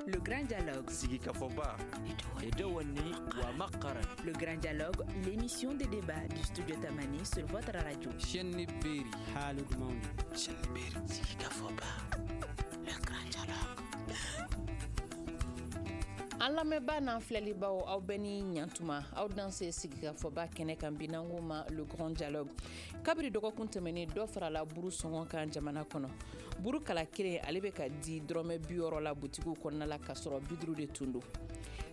Le grand dialogue. Sigika Foba. Edouani Wamakaran. Le grand dialogue, l'émission de débat du studio Tamani sur votre radio. Chenni Beri. Halud Mauni. Chenni Beri. Sigika Foba. Le grand dialogue. An lamɛnbaa n'an filɛlibaw aw bɛɛ ni ɲantuma aw dan se sigika fɔba kɛnɛ kan bi n'an ko ma le grand dialogue kabiri dɔgɔkun tɛmɛnen dɔ farala buru sɔngɔ kan jamana kɔnɔ buru kala kelen ale bɛ ka di dɔrɔmɛ 60 la butigiw kɔnɔna la kasɔrɔ 50 de tun don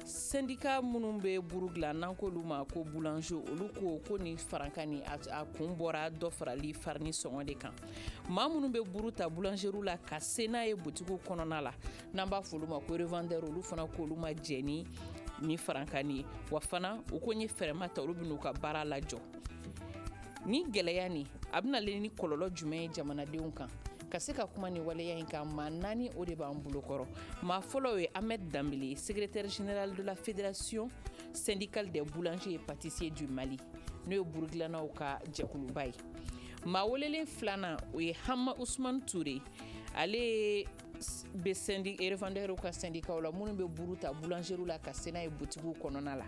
syndicat minnu bɛ buru dilan n'an k'olu ma ko boulanger olu ko ni farankan ni a kun bɔra dɔ farali farini sɔngɔ de kan maa minnu bɛ buru ta boulangeriw la ka se n'a ye butigiw kɔnɔna la n'an b'a fɔ olu ma ko revendeur olu fana k'olu ma jɛni ni farankan ye wa fana u ko n ye fɛrɛma ta olu bɛ n'u ka baara lajɔ ni gɛlɛya ni a bɛna le ni kɔlɔlɔ jumɛn ye jamanadenw kan ka se ka kuma ni waleya in kan maa 4 o de b'an bolo kɔrɔ maa fɔlɔ ye Ahmed Dambele secrétaire général de la fédération syndicale des boulangers et pâtissiers du Mali n'o ye burukilanaw ka jɛkuluba ye maa welelen filanan o ye Hama Ousmane Touré ale bɛ revendeur ka syndicat la minnu bɛ buru ta boulangeriw la ka se n'a ye butigiw kɔnɔna la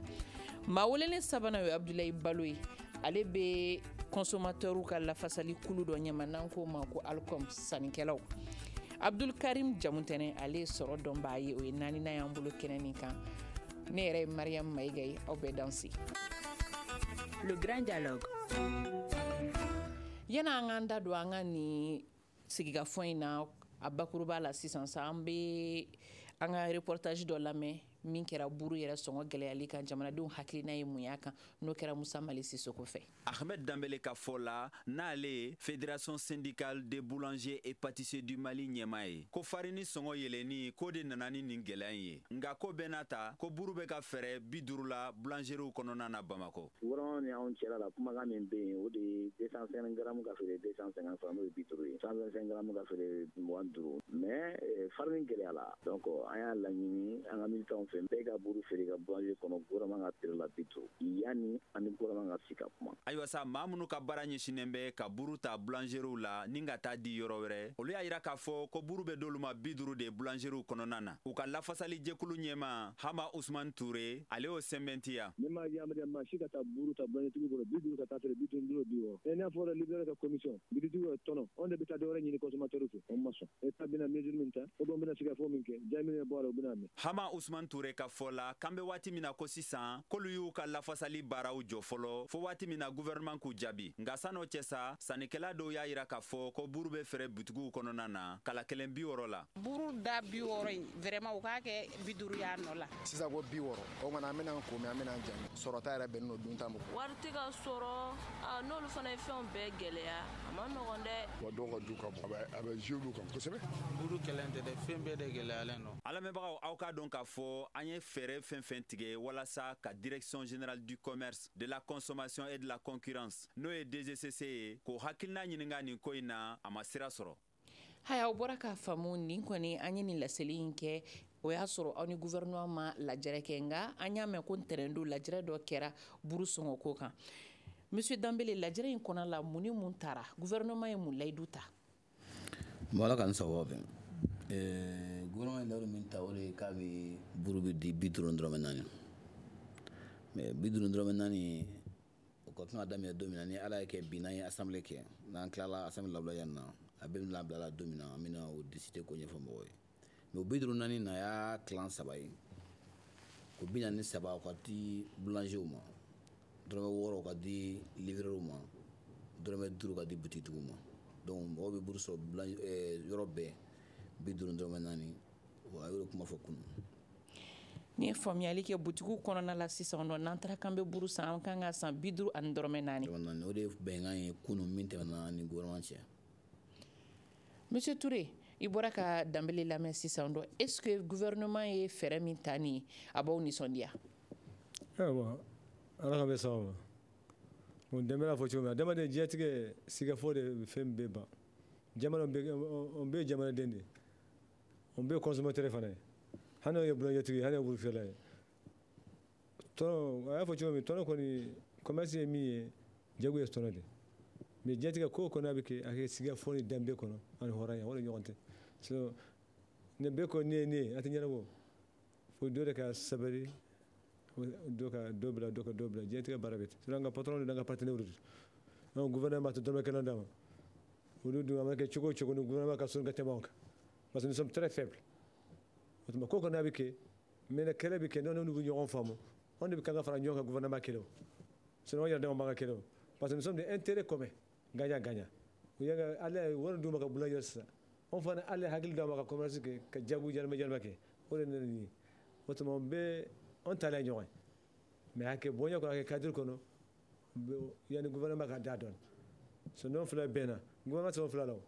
maa welelen sabanan o ye Abdoulaye Balo ye ale bɛ consommateur ka lafasali kulu dɔ ɲɛma n'an ko ma ko Alcom sannikɛlaw Abdul Karim Jamutɛnɛ ale sɔrɔ dɔnbaa ye o ye 4nan y'an bolo kɛnɛ nin kan ne yɛrɛ ye Mariam Mayiga ye aw bɛɛ danse le grand dialogue yana an k'an da don an ka ni sigikafɔ in na a bakuruba la sisan sa an bɛ an ka reportage dɔ lamɛn min kɛra buru yɛrɛ sɔngɔ gɛlɛyali kan jamanadenw hakilina ye mun y'a kan n'o kɛra Musa Mali Sisoko fɛ Ahmed Dambele ka fɔ la n'ale fédération syndicale des boulangers et pâtissiers du Mali ɲɛma ye ko farini sɔngɔ yɛlɛni ko de nana ni nin gɛlɛya ye nka ko bɛɛ n'a ta ko buru bɛ ka fɛrɛ 50 la boulangeriw kɔnɔna na Bamako gouvernement ni anw cɛla la kumakan min bɛ yen o de ye 250 grammes ka feere 250 francs n'o ye 50 ye 125 grammes ka feere 25 mais farini gɛlɛya la donc an y'a laɲini an ka militants fɛ bɛɛ ka buru feere ka boulanger kɔnɔ gouvernement ka tere la 50 yanni ani gouvernement ka si ka kuma ayiwa sa maa minnu ka baara ɲɛsinnen bɛ ka buru ta boulangeriw la ni ka taa di yɔrɔ wɛrɛ olu y'a yira k'a fɔ ko buru bɛ d'olu ma 50 de boulangeriw kɔnɔna na u ka lafasali jɛkulu ɲɛma Hama Ousmane Touré ale y'o sɛbɛntiya ne ma yamariya maa si ka taa buru ta boulangetigiw kɔrɔ 50 ka taa feere 50 et n'a fɔra libérer ka commission bitigiw ye tɔnɔ on de bɛ taa dɔwɛrɛ ɲini consommateur fɛ on ma sɔn état bɛna mesure min ta o bɛna se ka fɔ min kɛ jaa min bɔ a la o bɛna mɛn Hama Ousmane Touré ka fɔ la k'an bɛ waati min na ko sisan k'olu y'u ka lafasali baaraw jɔ fɔlɔ fo waati min na gouvernement k'u jaabi nka san'o cɛ sa sannikɛla dɔw y'a yira k'a fɔ ko buru bɛ fɛrɛ butigiw kɔnɔna na kala kelen 60 la buru da 60 in vraiment u k'a kɛ 50 y'a nɔ la sisan ko 60 o kumana an bɛna ko mɛn an bɛna jaabi sɔrɔta yɛrɛ bɛnnen don dunta ma wari tɛ ka sɔrɔ n'olu fana ye fɛnw bɛɛ gɛlɛya a ma nɔgɔn dɛ wa dɔw ka du ka bon a bɛ joué olu kan kosɛbɛ Buru kelen tɛ dɛ fɛn bɛɛ de gɛlɛyalen don a lamɛnbagaw aw k'a dɔn k'a fɔ an ye fɛɛrɛ fɛn fɛn tigɛ walasa ka direction générale du commerce de la consommation et de la concurrence n'o ye DGCC ye k'o hakilina ɲininka nin ko in na a ma sira sɔrɔ haya o bɔra k'a faamu nin kɔni an ye nin laseli in kɛ o y'a sɔrɔ aw ni gouvernement ma lajɛrɛ kɛ nka an y'a mɛn ko ntɛnɛndon lajɛrɛ dɔ kɛra buru sɔngɔko kan Monsieur Dambele lajɛrɛ in kɔnɔ la mun ni mun taara gouvernement ye mun layidu ta bon ala ka n sababu bɛn gouvernement ye layidu min ta o de ye k'a bɛ buru bɛ di 50 dɔrɔmɛ 4 mais 50 dɔrɔmɛ 4 o ka kan ka daminɛ don min na ni ala ye kɛ bi n'an ye assemblée kɛ n'an tilala assemblée labila yan na a bɛ labila don min na an bɛna o décider ko ɲɛfɔ mɔgɔw ye mais o 50 4 na a y'a tilan 3 ye ko 43 o ka di boulangerw ma dɔrɔmɛ 6 o ka di livreurs ma dɔrɔmɛ 5 ka di boutique ma donc mɔgɔw bɛ buru sɔrɔ yɔrɔ bɛɛ 50 dɔrɔmɛ 4 wa a y'o kuma fɔ kunun ni ye faamuyali kɛ butigiw kɔnɔna la sisan nɔ n'an taara k'an bɛ buru san an kan ka san 50 ani dɔrɔmɛ 4 o de ye bɛnkan ye kunun min tɛmɛna ni gouvernement cɛ Monsieur Touré i bɔra ka Dambele lamɛn sisan dɔ est-ce que gouvernement ye fɛɛrɛ min ta ni a b'aw nisɔndiya bon ala ka bɛ sababu ma bon Dambele y'a fɔ cogo min na adamaden diɲɛtigɛ sigafɔ de fɛn bɛɛ ban jamana on bɛɛ ye jamanaden de on bɛɛ ye consommateur fana ye hali n'o ye boulangertigi ye hali n'o ye burufeerela ye tɔnɔ a y'a fɔ cogo min tɔnɔ kɔni commerce ye min ye jago ye tɔnɔ de mais diɲɛtigɛ ko o kɔni a bɛ kɛ a kɛ sigafɔ ni danbe kɔnɔ ani hɔrɔnya o de ɲɔgɔn tɛ so ne bɛɛ ko ne ye ne ye a tɛ ɲɛnabɔ fo dole ka sabari doka dobla jeti ka barabet silanga patron da nga partenaire non gouvernement to dole kala ndama wudu du amake choko no gouvernement ka sun gate banque parce que nous sommes très faibles otuma ko na bike mena kala bike non nous ñoron famo on de kanga fara ñoka gouvernement kelo sinon ya dem banga kelo parce que nous sommes des intérêts communs gagnant yanga alle wona du maka bula yossa on fana alle hagil da maka commerce ke ka jagu jalma ke wala ni otuma be on tala ñoy mais hake bonya ko hake cadre kono yani gouvernement ka dadon so non fla bena gouvernement so fla law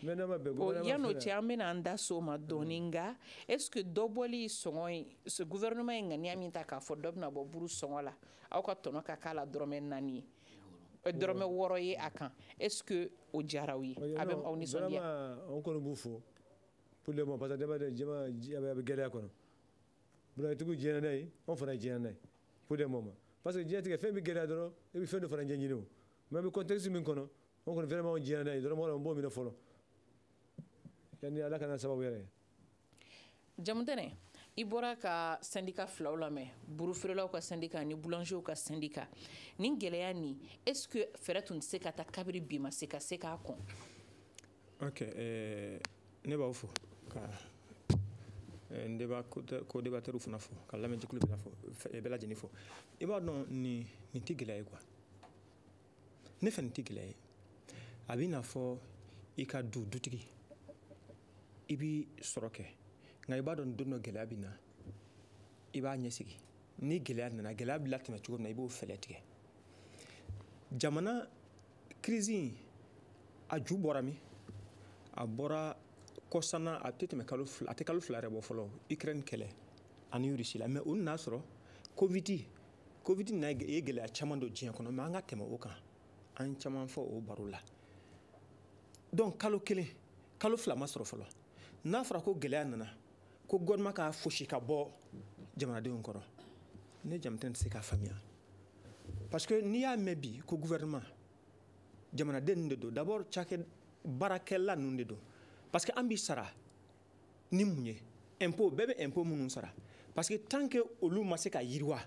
menama be gouvernement yano ti amena anda so ma doninga est-ce que doboli songoy ce gouvernement ngani aminta ka fo dobna bo buru songola aw ka tono ka kala dromen nani drome woroye akan est-ce que o jarawi abem aw ni sonia on kono bufo pour le moment parce que dema de jema abe gele kono bula tugu jena nay on fana jena nay pour le moment parce que jena tige fembi gele doro e bi fendo fana jenjino même contexte min kono on kono vraiment on jena nay doro mo bo mi no folo yani ala kana sababu yere jamudene ibora ka syndicat flawla me burufirelaw ka syndicat ni boulanger ka syndicat ni geleya ni est-ce que feratun se ka ta kabiri bima se ka kon OK ne ba fo ka ndeba ko débatteur funa fo ka lamé ci club la fo e bela jeni fo iba non ni tigilay quoi ne fen tigilay abina fo ika dutigi ibi soroke ngai ba don donno gele abina iba nyesigi ni gele na gele abila tena chugo na ibo feletige jamana crise a juborami a bora kosana a tete me kalu flare bo folo Ukraine kele ani Russie la mais on na soro covid na gele a chamando jien kono ma nga tema oka an chaman fo o barula donc kalu flama soro folo na fara ko gele nana ko godma ka foshi ka bo jamana de encore ne jamten se ka famia parce que ni ya mebi ko gouvernement jamana de ndo d'abord chake barakella nunde do parce que ambi sara ni munye impôt bebe impôt munun sara parce que tant que olu maseka yirwa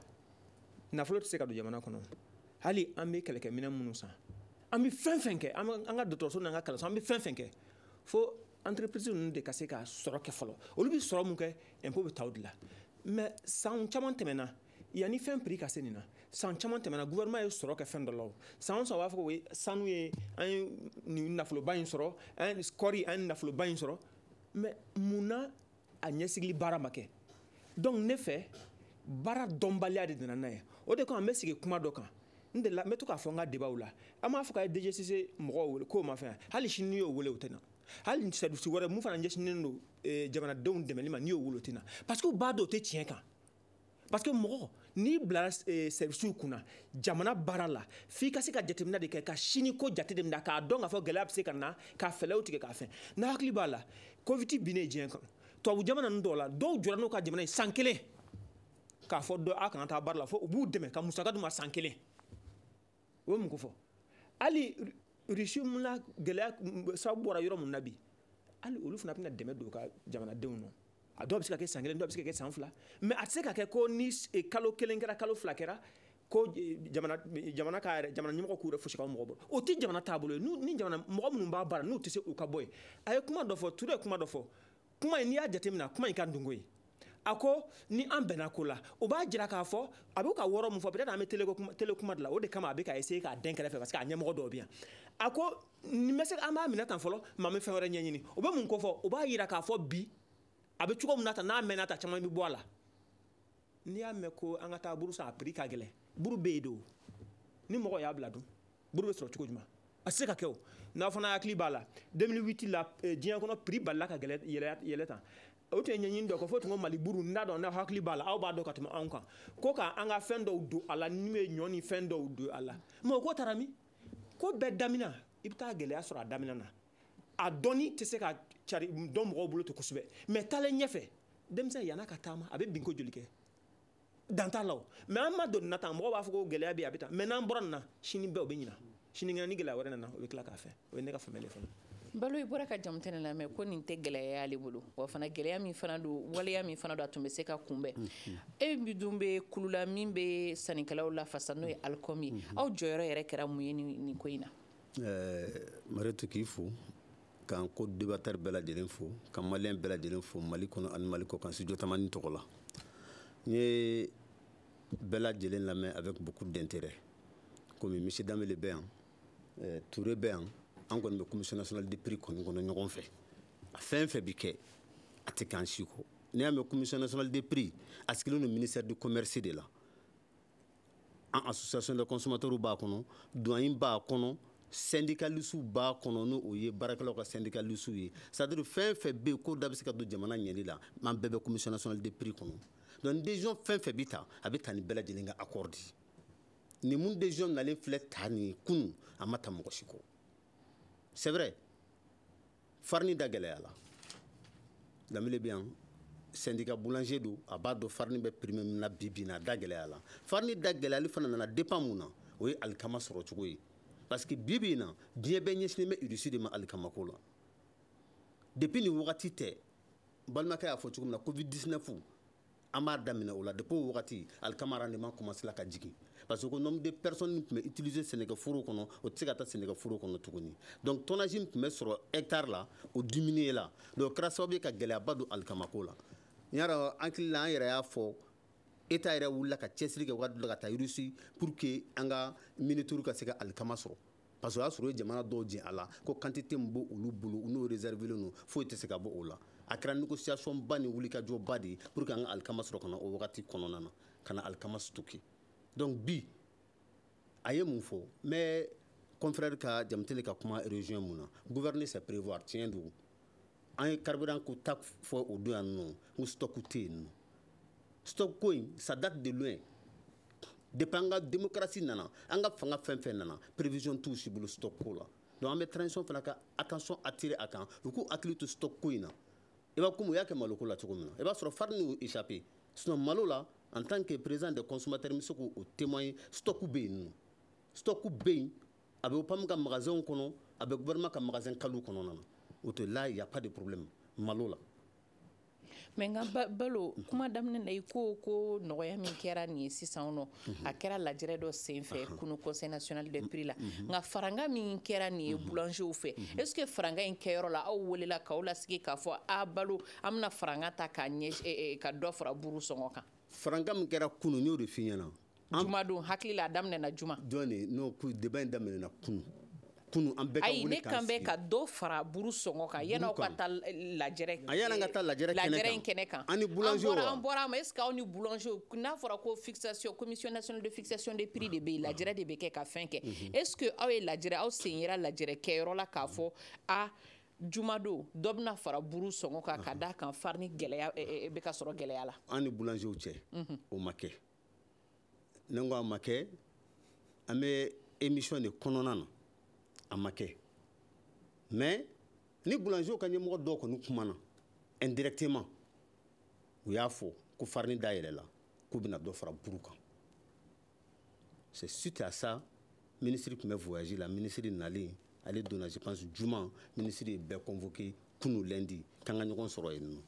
na flot se ka do jamana kono hali ambi keleke mina munun sa ambi fenfenke anga docteur so nga kala so ambi fenfenke fo entreprise nous de casser ka soro ke folo olu bi soro mu ke impôt bi tawdila mais sans chaman temena yani fin prix casser nina sans chaman temena gouvernement e soro ke fen do law sans so wa fo we sanu ye an ni na folo bayin soro an scory an na folo bayin soro mais muna agnesigli baramake donc ne fait bara dombalia de nanaye o de ko amesige kuma do kan nde la meto ka fo nga débat wala ama fo ka DGCC mo ko ma fa hali shini yo wole utena hal ni sadu wara mu fana njeshi nendo jamana don de melima ni o wolotina parce que ba do te tien kan parce que mo ni bla service kuna jamana barala fi ka se ka jetemna de ka shini ko jate de ka don afo gelab se kana ka felawti ka fa na hakli bala covid bine jien kan to bu jamana ndo la do jurano ka jamana sankele ka fo do aka ta barla fo bu deme ka musaka duma sankele wo mu ko fo ali rishum la gele sa bora yoro mun nabi ali olu funa pina deme do ka jamana de no ado bisika ke sangele ndo bisika ke sanfla mais atseka ke ko ni e kalo kelengera kalo flakera ko jamana ka jamana nyimo ko refushi ka mo bo o ti jamana tabulo ni jamana mo mun ba bara no tese o ka boy ay kuma do fo ture kuma do fo kuma ni ya jatemina kuma in kan dungoyi ako ni ambena kola o ba jira ka fo abu ka woro mu fo peut-être am tele kuma de la o de kama abe ka essayer ka denkere fe parce que anyamo do bien ako ni mese ama mina tan folo ma me fe wora nyanyini o ba mun ko fo o ba yira ka fo bi abe chuko mu nata na menata chama mi boala ni ame ko angata buru sa pri ka gele buru bedo ni mo ya bladu buru be so chuko juma aseka keo na fona akli bala 2008 la dien ko no pri balla ka gele yele tan o te nyanyin do ko fotu ngo mali buru ndado na hakli bala aw ba do ka tuma anka ko ka anga fendo do ala niwe nyoni fendo do ala mo ko tarami ko be damina ibta gele asura damina na adoni te se ka chari do mo bulu to kusube mais tale nyefe dem se yana ka tama abe binko jolike danta law mais amma do nata mo ba fuko gele abi abita mais nan boran na shini be obenyina shini ngani gele warena na o be kla ka fe o ne ka famele fa Balo i bɔra ka jamutɛnɛ lamɛn ko nin tɛ gɛlɛya y'ale bolo wa fana gɛlɛya min fana don waleya min fana don a tun bɛ se ka kunbɛn e min dun bɛ kulula min bɛ sannikɛlaw la fasa n'o ye Alcom ye aw jɔyɔrɔ yɛrɛ kɛra mun ye nin ko in na Mariétou k'i fo k'an ko débatteur bɛɛ lajɛlen fo ka maliyɛn bɛɛ lajɛlen fo Mali kɔnɔ ani Mali kɔ kan studio Tamani tɔgɔ la n ye bɛɛ lajɛlen lamɛn avec beaucoup d'intérêt comme monsieur Danbele bɛ yan Touré bɛ yan an kɔni bɛ commission nationale des prix kɔni kɔnɔ ɲɔgɔn fɛ a fɛn fɛn bi kɛ a tɛ k'an si kɔ n'i y'a mɛn commission nationale des prix a sigilen don ministère du commerce de la an association des consommateurs b'a kɔnɔ douane b'a kɔnɔ syndicalistes b'a kɔnɔ n'o o ye baarakɛlaw ka syndicalistes ye c'est à dire fɛn fɛn bɛ yen ko da bɛ se ka don jamana ɲɛli la an bɛɛ bɛ commission nationale des prix kɔnɔ donc décision fɛn fɛn bi ta a bɛ ta ni bɛɛ lajɛlen ka accord di ni mun décision nalen filɛ ta nin kunun a ma ta mɔgɔ si kɔ c'est vrai farine da gɛlɛya la Danbele bɛ yan syndicat boulanger do a b'a dɔn farine bɛ prix min na bi bi in na a da gɛlɛya la farine da gɛlɛyali fana nana dépend mun na o ye alikama sɔrɔ cogo ye parce que bi bi in na diɲɛ bɛɛ ɲɛsinnen bɛ urussi de ma alikama ko la depuis nin wagati tɛ balimakɛ y'a fɔ cogo min na covid 19 an b'a daminɛ o la depuis o wagati alikama rendement commencé la ka jigin parce que nombre de personnes tun bɛ utiliser sɛnɛkɛforo kɔnɔ o tɛ se ka taa sɛnɛkɛforo kɔnɔ tuguni donc tonnage min tun bɛ sɔrɔ hectare la o diminué la donc o kɛra sababu ye ka gɛlɛyaba don alikamako la n y'a dɔn an hakili la an yɛrɛ y'a fɔ État yɛrɛ wulila ka cɛsiri kɛ waati dɔ la ka taa Russie pour que an ka minituru ka se ka alikama sɔrɔ parce que o y'a sɔrɔ o ye jamana dɔw jɛn a la ko quantité min b'o olu bolo n'o réservélen don foyi tɛ se ka bɔ o la a kɛra négociation ba ni wulikajɔba de ye pour que an ka alikama sɔrɔ ka na o wagati kɔnɔna na ka na alikama stocké donc bi a ye mun fɔ n bɛ confrère ka jamatele ka kuma région mun na gouverner c'est prévoir tiɲɛ don an ye carburant ko ta fɔ o don yan nɔ ko stock tɛ yen nɔ stock ko in ça date de loin depuis an ka démocratie nana an ka fanga fɛn fɛn nana prévision t'u si bolo stock ko la donc an bɛ transition fana ka attention attirer a kan u k'u hakili to stock ko in na i b'a komi u y'a kɛ malo ko la cogo min na i b'a sɔrɔ farine y'o échappé sinon malo la en tant que président des consommateurs n bɛ se k'o témoigner stock bɛ yen nɔ stock bɛ yen a bɛ OPAM ka magasin kɔnɔ a bɛ gouvernement ka magasin kalo kɔnɔna na o tɛ là il y a pas de problème malo la mais nka Balo kuma daminɛ na i ko nɔgɔya min kɛra nin ye sisan nɔ a kɛra lajɛrɛ dɔ senfɛ kunu conseil national des prix la nka faranga min kɛra nin ye boulanger fɛ est ce que faranga in kɛyɔrɔ la aw welela k'aw lasigi k'a fɔ a Balo an bɛna faranga ta ka ka dɔ fara buru sɔngɔ kan faranga min kɛra kunu n y'o de f'i ɲɛna juma don hakili la a daminɛ na juma jɔn n'o débat in daminɛ na kunu an bɛɛ ka wuli ne kan bɛ ka dɔ fara buru sɔngɔ kan yan'aw ka taa lajɛrɛ a y'an ka taa lajɛrɛ in kɛnɛ kan ani boulanger an bɔra ma est ce que aw ni boulanger n'a fɔra ko fixation commission nationale de fixation des prix de bɛ yen lajɛrɛ de bɛ kɛ ka fɛn kɛ est ce que aw ye lajɛrɛ aw sen yera lajɛrɛ kɛyɔrɔ la k'a fɔ a jumadon dɔ bɛna fara buru sɔngɔ kan ka d'a kan farine gɛlɛya bɛ ka sɔrɔ gɛlɛya la an ni boulanger cɛ o ma kɛ ne ko a ma kɛ an bɛ émission de kɔnɔna na a ma kɛ mais ni boulanger ka ɲɛmɔgɔ dɔw kɔni kumana indirectement u y'a fɔ ko farine da yɛlɛla k'u bɛna dɔ fara buru kan c'est suite à ça ministre tun bɛ voyage la ministre nalen ale donna je pense juma ministre ye bɛɛ convoqué kunu lundi k'an ka ɲɔgɔn sɔrɔ yen nɔ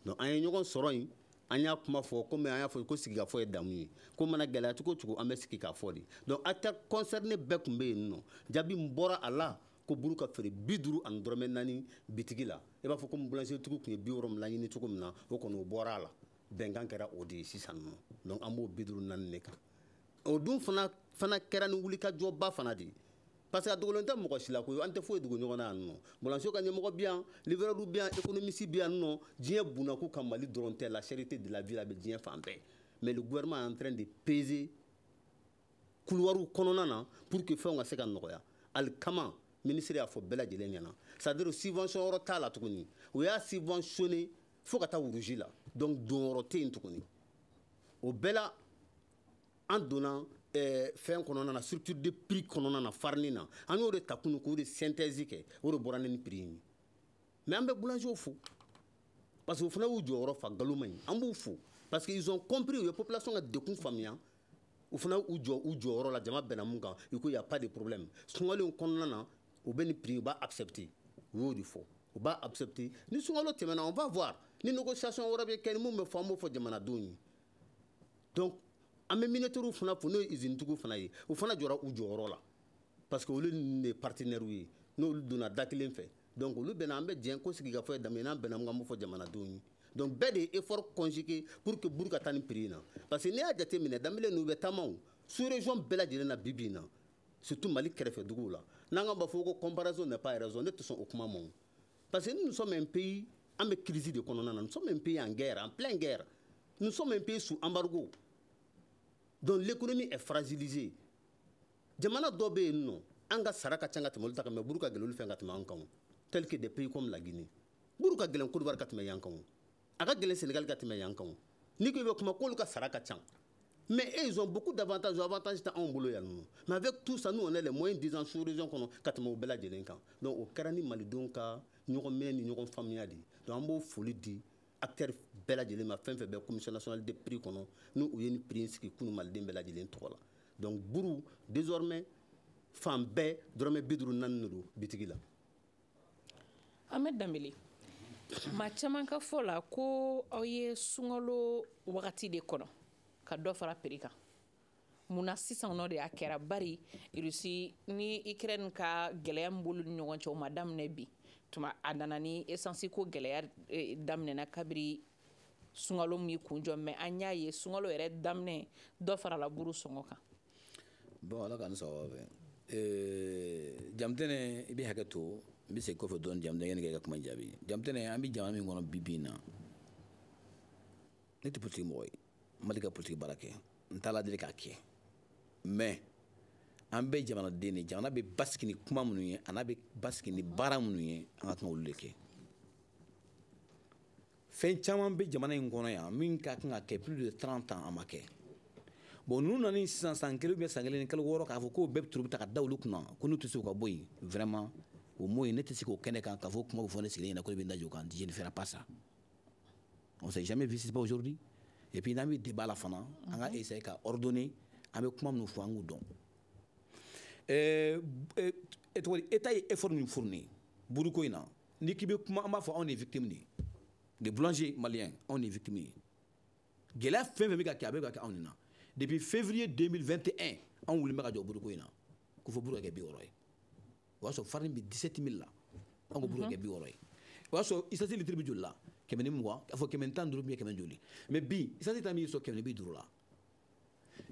donc an ye ɲɔgɔn sɔrɔ yen an y'a kuma fɔ komi an y'a fɔ ko sigikafɔ ye damu ye ko mana gɛlɛya cogo o cogo an bɛ sigi k'a fɔ de donc acteurs concernés bɛɛ tun bɛ yen nɔ jaabi min bɔra a la ko buru ka feere 50 ani dɔrɔmɛ 4 bitigi la i b'a fɔ komi boulanger tigiw tun ye 60 min laɲini cogo min na o kɔni o bɔra a la bɛnkan kɛra o de ye sisan nɔ donc an b'o 54 de kan o dun fana kɛra ni wulikajɔba fana de ye parce que a dogolen tɛ mɔgɔ si la koyi an tɛ foyi dogo ɲɔgɔn na yan nɔ boulanger ka ɲɛmɔgɔ bɛ yan livreur bɛ yan économiste bɛ yan nɔ diɲɛ bunako ka Mali dɔrɔn tɛ la charité de la vie a bɛ diɲɛ fan bɛɛ mais le gouvernement est en train de peser couloiru kɔnɔna na pour que fɛnw ka se ka nɔgɔya alikama ministre y'a fɔ bɛɛ lajɛlen ɲɛna c'est à dire subvention yɔrɔ t'a la tuguni o y'a subventionné fo ka taa wuruji la donc don yɔrɔ tɛ yen tuguni o bɛɛ la an donna fɛn kɔnɔna na structure de prix kɔnɔna na farine na an y'o de ta kunu k'o de synthèse kɛ o de bɔra ni prix ye mais an bɛ boulanger fo parce que o fana y'u jɔyɔrɔ fa galoma ye an b'u fo parce que ils ont compris u ye population ka dekun faamuya u fana u jɔyɔrɔ la jama bɛnna mun kan i ko y a pas de problème sunkalo kɔnɔna na u bɛ ni prix u b'a accepter u y'o de fɔ u b'a accepter ni sunkalo tɛmɛna on va voir ni négociation wɛrɛ bɛ kɛ ni mun bɛ fɔ an b'o fɔ jamanadenw ye donc an bɛ militaires fana fo n'o ye usine tigiw fana ye u fana jɔra u jɔyɔrɔ la parce que olu ni de partenaires ye n'olu donna da kelen fɛ donc olu bɛnna an bɛ jɛn ko sigikafɔ ye daminɛ n'an bɛnna mun kan an b'o fɔ jamanadenw ye donc bɛɛ de ye effort conjugué pour que buru ka taa ni prix in na parce que n'i y'a jateminɛ danbele n'u bɛ taama o sous région bɛɛ lajɛlen na bi bi in na surtout Mali kɛrɛfɛ duguw la n'an ka b'a fɔ ko comparaison n'est pas raison ne tɛ sɔn o kuma ma parce que nous sommes un pays an bɛ crise de kɔnɔna na nous sommes un pays en guerre en pleine guerre nous sommes un pays sous embargo donc l'économie est fragilisée jamana dɔ bɛ yen nɔ an ka sara ka ca ka tɛmɛ olu ta kan mais buru ka gɛlɛn olu fɛ ka tɛmɛ an kan tel que des pays comme la Guinée buru ka gɛlɛn Côte d'Ivoire ka tɛmɛ yan kan a ka gɛlɛn Sénégal ka tɛmɛ yan kan n'i ko i bɛ kuma k'olu ka sara ka ca mais eux, ils ont beaucoup d'avantages. Avantages en boulot. Mais avec tout ça, nous, on a les moyens de 10 ans sur la région. Donc, au Karani Malidonka, nous avons mis une famille. Donc, on a folie dit, acteur Bella Djelé, ma femme fait la commission nationale des prix. Nous, avons une prince qui nous Malidin Bella Djelé. Donc, Bourou, désormais, femme bé, drôme bidrou nanuru, bitigila. Ahmed Dambélé, ma chamanka fola ko oye sungalo wakati de kono. Ka dɔ fara prix kan munna sisan nɔ de y'a kɛra bari Russie ni Ukraine ka gɛlɛya min b'olu ni ɲɔgɔn cɛ o ma daminɛ bi tuma a nana ni essence ko gɛlɛya daminɛna kabiri sunkalo min kun jɔ mais an y'a ye sunkalo yɛrɛ daminɛ dɔ farala buru sɔngɔ kan bon ala k'an sɔgɔ jamutɛnɛ i bɛ hakɛ to n bɛ segin kɔfɛ dɔɔni jamutɛnɛ yanni k'e ka kuma jaabi jamutɛnɛ an bɛ jamana min kɔnɔ bi bi in na ne tɛ politique mɔgɔ ye Mali ka politique baara kɛ n t'a ladeli k'a kɛ mais an bɛ jamanaden de jamana bɛ basigi ni kuma minnu ye a n'a bɛ basigi ni baara minnu ye an ka kan olu de kɛ fɛn caman bɛ jamana in kɔnɔ yan min ka kan ka kɛ plus de 30 ans a ma kɛ bon n'u nana sisan san kelen ou bien san kelen ni kalo wɔɔrɔ k'a fɔ k'o bɛɛ bɛ turu bɛ ta ka da olu kunna ko n'u tɛ se ka bɔ yen vraiment o mot in ne tɛ se k'o kɛnɛ kan k'a fɔ kuma bɛ fɔ ne sigilen ɲɛna ko ne bɛ n da jɔ o kan je ne ferai pas ça on s'est jamais vu c'est pas aujourd'hui et puis n'an bɛ débat la fana an ka essayer ka ordonner an bɛ kuma minnu fɔ an k'u dɔn État ye effort min fourni buru ko in na n'i k'i bɛ kuma an b'a fɔ anw de ye victime de ye les boulangers maliens anw de ye victime ye gɛlɛya fɛn fɛn bɛ ka kɛ a bɛ ka kɛ anw de la depuis février 2021 anw wulilen bɛ ka jɔ buru ko in na ko fɔ buru ka kɛ 60 ye o y'a sɔrɔ farine bɛ 17 000 la anw ko buru ka kɛ 60 ye o y'a sɔrɔ isasi litiri bɛ joli la 120 k'a fɔ 115 bien 100 joli mais bi isasi ta min sɔrɔ 150 la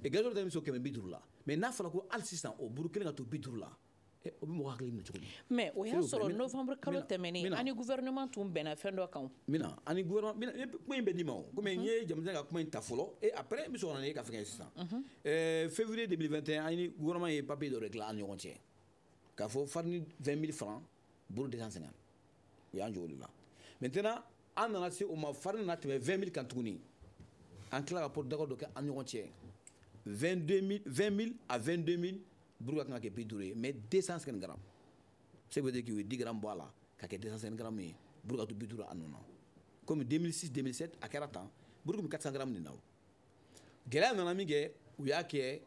et gazoil ta min sɔrɔ 150 la mais n'a fɔra ko hali sisan o buru kelen ka to 50 la o bɛ mɔgɔ hakili minɛ cogo di mais o y'a sɔrɔ novembre kalo tɛmɛnen ani gouvernement tun bɛnna fɛn dɔ kan mina ani gouvernement kuma in bɛ d'i ma o komi n ye jamana ka kuma in ta fɔlɔ et après n bɛ sɔrɔ ka na e ka fɛngɛ sisan février 2021 an ni gouvernement ye papier dɔ de dilan an ni ɲɔgɔn cɛ k'a fɔ farine 20 000 francs buru 250 o y'an jɔ o de la maintenant an nana se o ma farine na tɛmɛ 20 000 kan tuguni an tila ka porte d'accord dɔ kɛ an ni ɲɔgɔn cɛ 20 000 à 22 000 buru ka kan ka kɛ 50 ye mais 250 grammes ce qui veut dire qu'il y a 10 grammes bɔ a la ka kɛ 250 grammes ye buru ka to 50 a nɔ na comme 2006 2007 a kɛra tan buru tun bɛ 400 grammes de na o gɛlɛya nana min kɛ u y'a kɛ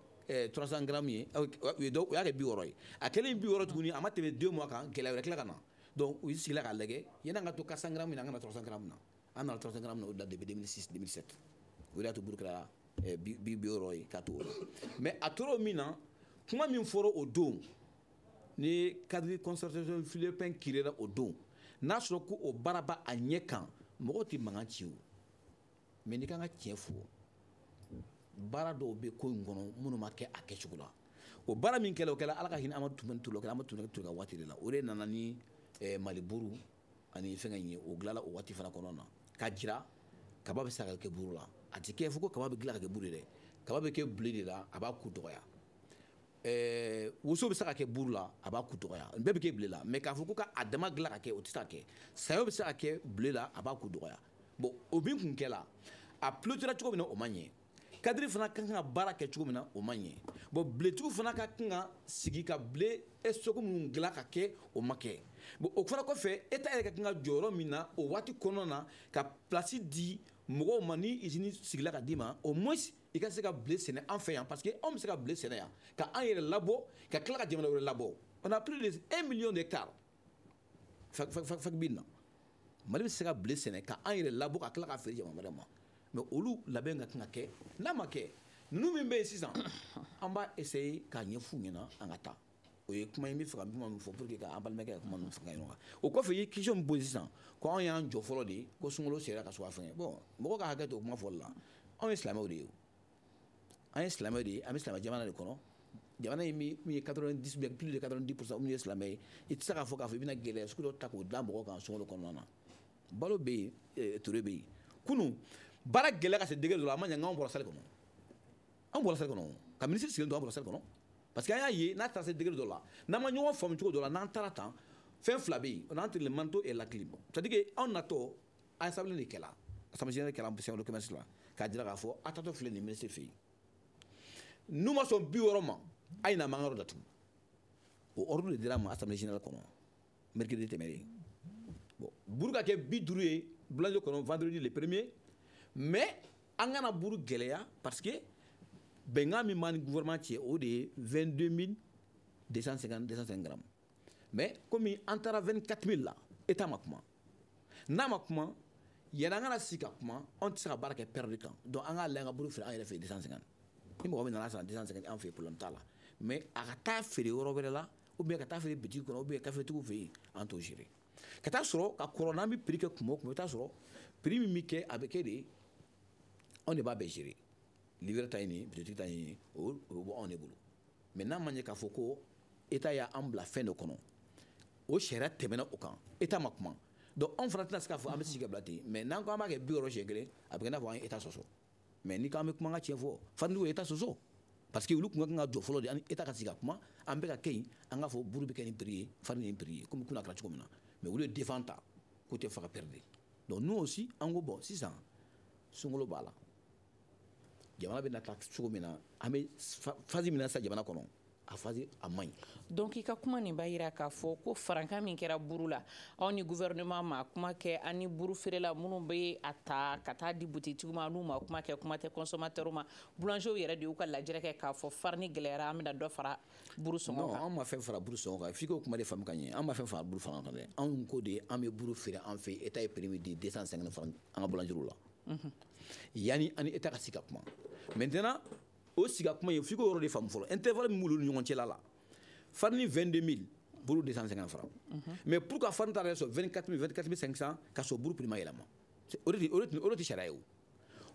300 grammes ye u y'a kɛ 60 ye a kɛlen 60 tuguni a ma tɛmɛ 2 mois kan gɛlɛya wɛrɛ tila ka na donc u sigila k'a lajɛ yanni an ka to 400 grammes na an ka na 300 grammes na an nana 300 grammes na o de la depuis 2006 2007 o de y'a to buru kɛra 60 ye k'a to o la mais a tora o min na kuma min fɔra o don ni cadre concertation Philippin kirera o don n'a sɔrɔ ko o baara b'a ɲɛ kan mɔgɔw tɛ mankan ci o mais n'i kan ka tiɲɛ fɔ baara dɔw bɛ ko in kɔnɔ minnu ma kɛ a kɛcogo la o baara min kɛla o kɛla ala ka hinɛ Amadu Tumani Ture la o kɛla Amadu Tumani Ture ka waati de la o de nana ni Mali buru ani fɛngɛ in ye o dilanna o waati fana kɔnɔ na ka jira kaba bɛ se ka kɛ buru la a tɛ kɛ fo ko kaba bɛ dilan ka kɛ buru ye dɛ kaba bɛ kɛ blé de la a b'a ku dɔgɔya woso bɛ se ka kɛ buru la a b'a ku dɔgɔya nin bɛɛ bɛ kɛ blé la mais k'a fɔ ko k'a dama dilan ka kɛ o tɛ se ka kɛ saɲɔ bɛ se ka kɛ blé la a b'a ku dɔgɔya bon o min kun kɛla a piloter cogo min na o ma ɲɛ kadiri fana ka kan ka baara kɛ cogo min na o ma ɲɛ bon bletigiw fana ka kan ka sigi ka blé stock minnu dilan ka kɛ o ma kɛ bon o fana kɔfɛ État yɛrɛ ka kan ka jɔyɔrɔ min na o waati kɔnɔna na ka place di mɔgɔw ma ni usine sigila ka d'i ma au moins i ka se ka blé sɛnɛ an fɛ yan parce que anw bɛ se ka blé sɛnɛ yan ka an yɛrɛ labɔ ka tila ka jamana wɛrɛ labɔ on a plus de 1 million d'hectares fak bin na mali bɛ se ka bile sɛnɛ ka an yɛrɛ labɔ ka tila ka feere jamana wɛrɛ ma mais olu labɛn ka kan ka kɛ n'a ma kɛ ninnu min bɛ yen sisan an b'a essayer k'a ɲɛf'u ɲɛna an ka taa o ye kuma ye n bɛ fɛ ka kuma min fɔ pour que ka an balimakɛ ka kuma ninnu fanga ɲɔgɔn kan o kɔfɛ i ye question min posé sisan ko anw y'an jɔ fɔlɔ de ko sunkalo sera ka sɔrɔ a fɛngɛ bon mɔgɔ ka hakɛ to o kuma fɔli la anw ye silamɛw de ye an ye silamɛw de ye an bɛ silamɛ jamana de kɔnɔ jamana in min ye 90 plus de 90% minnu ye silamɛ ye i tɛ se k'a fɔ k'a fɔ i bɛna gɛlɛya sugu dɔ ta k'o da mɔgɔ kan sunkalo kɔnɔna na balo bɛ yen ture bɛ yen kunun baara gɛlɛya ka se degré dɔ la a ma ɲɛ n k'anw bɔra salle kɔnɔ an bɔra salle kɔnɔ ka ministre sigilen to an bɔra salle kɔnɔ parce que an y'a ye n'a taara se degré dɔ la n'an ma ɲɔgɔn faamu cogo dɔ la n'an taara tan fɛn fila bɛ yen o n'an tɛ le manteau et la clim c'est à dire que anw natɔ assemblée de kɛla assemblée générale kɛla chambre de commerce la k'a jira k'a fɔ a tatɔ filɛ nin ministre fɛ yen n'u ma sɔn 60 ma a ye na mankan yɔrɔ datugu o ordre de dira ma assemblée générale kɔnɔ mercredi tɛmɛnen bon buru ka kɛ 50 ye boulangerie kɔnɔ vendredi le 1er mais an kana buru gɛlɛya parce que bɛnkan min b'an ni gouvernement cɛ o de ye 22 250 grammes mais komi an taara 24 000 la état ma kuma n'a ma kuma yanni an kana sigi ka kuma anw tɛ se ka baara kɛ perte de kan donc an k'a lajɛ an ka buru feere an yɛrɛ fɛ 250 ni mɔgɔ min nana san 250 an fɛ yen problème t'a la mais a ka taa feere yɔrɔ wɛrɛ la ou bien ka taa feere boutique kɔnɔ ou bien cafetigiw fɛ yen an t'o gérer ka taa sɔrɔ ka kɔrɔ n'an bɛ prix kɛ kuma o kuma i bɛ taa sɔrɔ prix min bɛ kɛ a bɛ kɛ de anw de b'a bɛɛ gérer livre ta ye nin boutique ta ye nin o bɛ bɔ anw de bolo mais n'a ma ɲɛ k'a fɔ ko état y'an bila fɛn dɔ kɔnɔ o sariya tɛmɛna o kan état ma kuma donc anw fana tɛna se k'a fɔ an bɛ sigi ka bila ten mais n'an ko an b'a kɛ 60 siɲɛ kelen a bɛ kɛ i n'a fɔ an ye état sɔsɔ mais ni k'an bɛ kuma an ka tiɲɛ fɔ fariniw ye état sɔsɔ parce que olu kun ka kan ka jɔ fɔlɔ de ani état ka sigi ka kuma an bɛ ka kɛ yen an k'a fɔ buru bɛ kɛ nin prix ye farine ye nin prix ye komi kunun a kɛra cogo min na mais olu ye défend ta k'o tɛ fɛ ka perdre donc nous aussi an ko bon sisan sunkalo b'a la jamana bɛ na taa cogo min na an bɛ phase min na sisan jamana kɔnɔ a phase a man ɲi. donc i ka kuma nin b'a yira k'a fɔ ko farankan min kɛra buru la aw ni gouvernement ma kuma kɛ an ni buru feerela minnu bɛ a ta ka taa di butitigiw ma n'u ma kuma kɛ kuma tɛ consommateurs ma boulangers yɛrɛ de y'u ka lajɛrɛ kɛ k'a fɔ farine gɛlɛyara an bɛna dɔ fara buru sɔngɔ kan. non an ma fɛn fara buru sɔngɔ kan f'i k'o kuma de faamu ka ɲɛ an ma fɛn fara buru fana kan dɛ anw ko de an bɛ buru feere an fɛ état ye prix min di 250 francs an ka boulangeries la yanni an ni état ka sigi ka kuma maintenant o sigi ka kuma ye f'i k'o yɔrɔ de faamu fɔlɔ intervalle min b'olu ni ɲɔgɔn cɛla la farine 22 000 buru 250 francs mais pour que farine ta yɛrɛ sɔrɔ 24 500 ka sɔrɔ buru prix ma yɛlɛma o de tɛ sariya ye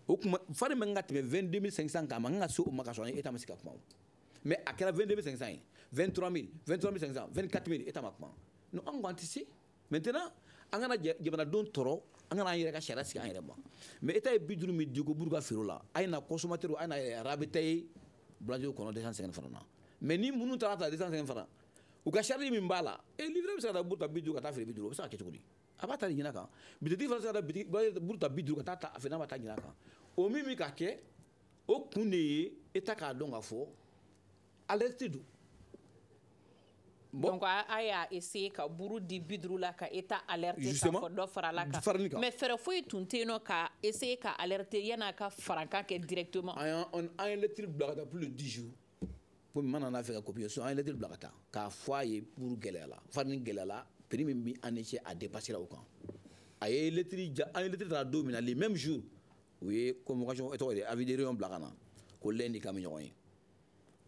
o kuma farine bɛ kan ka tɛmɛ 22 500 kan a ma kan ka se o ma ka sɔrɔ an ye état ma sigi ka kuma o mais a kɛra 22 500 ye 23 500 24 000 état ma kuma non an ko an tɛ se maintenant an kana jamanadenw tɔɔrɔ an kana an yɛrɛ ka sariya sigi an yɛrɛ ma mais état ye 50 min di ko buru ka feere o la a ye na consommateur a ye na rabita ye boulangerie kɔnɔ 250 francs na mais ni minnu taara ta 250 francs u ka charge min b'a la livre bɛ se ka taa buru ta 50 ka taa feere 50 o bɛ se ka kɛ cogo di a b'a ta nin ɲinan kan bitigi fana bɛ se ka taa buru ta 50 ka taa ta a fɛ n'a ma taa ɲinan kan o min bɛ ka kɛ o kun de ye état k'a dɔn k'a fɔ alerte don. donc a y'a essayer ka buru di 50 la ka état alerte k'a fɔ dɔ fara la kan mais fɛɛrɛ foyi tun tɛ yen nɔ ka essayer ka alerte yan'a ka farankan kɛ directement. an ye lettre bila ka taa plus de 10 jours ko min mana n'a fɛ ka copier so an ye lettre bila ka taa k'a fɔ a ye buru gɛlɛyala farine gɛlɛyala prix min bɛ an ni cɛ a dépassé la o kan a ye lettre an ye lettre ta don min na le même jour u ye convocation tɔgɔ de avis de réunion bila ka na ko lundi k'an bɛ ɲɔgɔn ye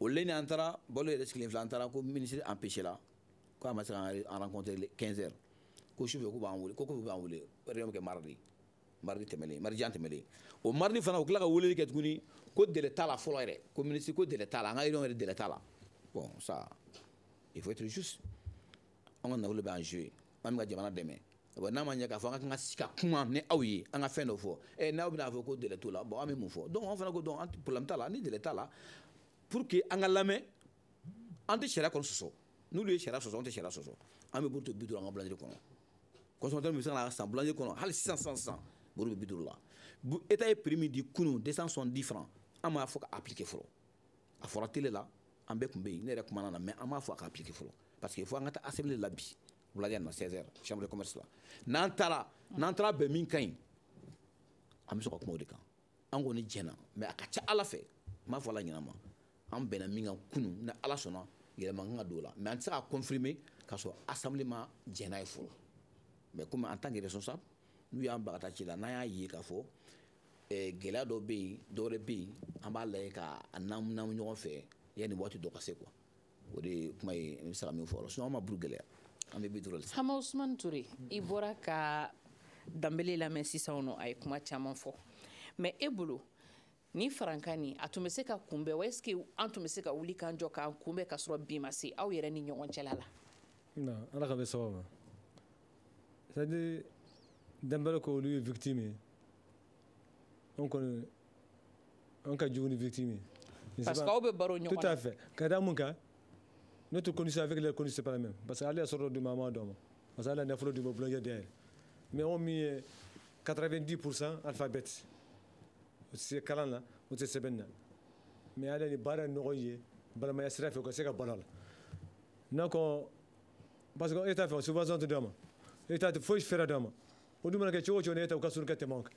o lundi an taara balo yɛrɛ sigilen filɛ an taara ko ministre empêché la ko a ma se k'an rencontrer 15 heures ko sufɛ k'u b'an wele ko k'u b'an wele réunion bɛ kɛ mardi tɛmɛlen mardi jan tɛmɛlen o mardi fana u tila ka weleli kɛ tuguni ko délai t'a la fɔlɔ yɛrɛ ko ministre ko délai t'a la an ka réunion yɛrɛ délai t'a la bon ça il faut être juste an ka nafolo bɛ en jeu an bɛ ka jamana dɛmɛ bon n'a ma ɲɛ k'a fɔ an ka sigi ka kuma ni aw ye an ka fɛn dɔ fɔ n'aw bɛna fɔ ko délai t'o la bon an bɛ mun fɔ donc an fana ko donc problème t'a la ni délai t'a la pour que an ka lamɛn an tɛ sariya kɔni sɔsɔ n'olu ye sariya sɔsɔ an tɛ sariya sɔsɔ an bɛ buru to 50 an ka boulangerie kɔnɔ consommateur bɛ se ka na san boulangerie kɔnɔ hali sisan buru bɛ 50 la état ye prix min di kunun 270 francs an m'a fɔ ka appliquer fɔlɔ a fɔra télé la an bɛɛ tun bɛ yen ne yɛrɛ kumana na mais an m'a fɔ a ka appliquer fɔlɔ parce que fo an ka taa assemblée la bi wulada na 16 heures chambre de commerce la n'an taara bɛn min ka ɲi an bɛ sɔn ka kuma o de kan an kɔni jɛnna mais a ka ca ala fɛ n m'a fɔ ala ɲinama an bɛnna min kan kunun ni ala sɔnna yɛlɛma kan ka don o la mais an tɛ se ka confirmer k'a sɔrɔ assemblée ma jɛn n'a ye fɔlɔ mais comme en tant que responsable n'u y'an bila ka taa ci la n'an y'a ye k'a fɔ gɛlɛya dɔ bɛ yen dɔwɛrɛ bɛ yen an b'a lajɛ ka namu ɲɔgɔn fɛ yanni waati dɔ ka se quoi o de ye kuma ye n bɛ se ka min fɔ o la sinon an ma buru gɛlɛya an bɛ bi duuru la. Hama Usman Ture i bɔra ka Danbele lamɛn sisan nɔ a ye kuma caman fɔ mais e bolo ni farankan nin a tun bɛ se ka kunbɛn wa est-ce que an tun bɛ se ka wuli k'an jɔ k'an kunbɛn ka sɔrɔ bin ma se aw yɛrɛ ni ɲɔgɔn cɛla la. non ala ka bɛ sababu ma c'est à dire Danbele ko olu ye victime ye an kɔni an ka jugu ni victime ye. parce que aw bɛ baro ɲɔgɔn na. tout à fait ka da mun kan notre condition avec leur condition c'est pas la même parce que ale sɔrɔ du maman dɔn parce que ale nafolo du boulanger derrière mais on mis 90% alphabet c'est kalan la o tɛ sɛbɛn na mais ale ni baara ye ɲɔgɔn ye balimaya sira fɛ u ka se ka balo a la n'a ko parce que état fɛ subvention tɛ d'a ma état tɛ foyi fɛrɛ d'a ma o dun mana kɛ cogo o cogo ni état u ka surun ka tɛmɛ anw kan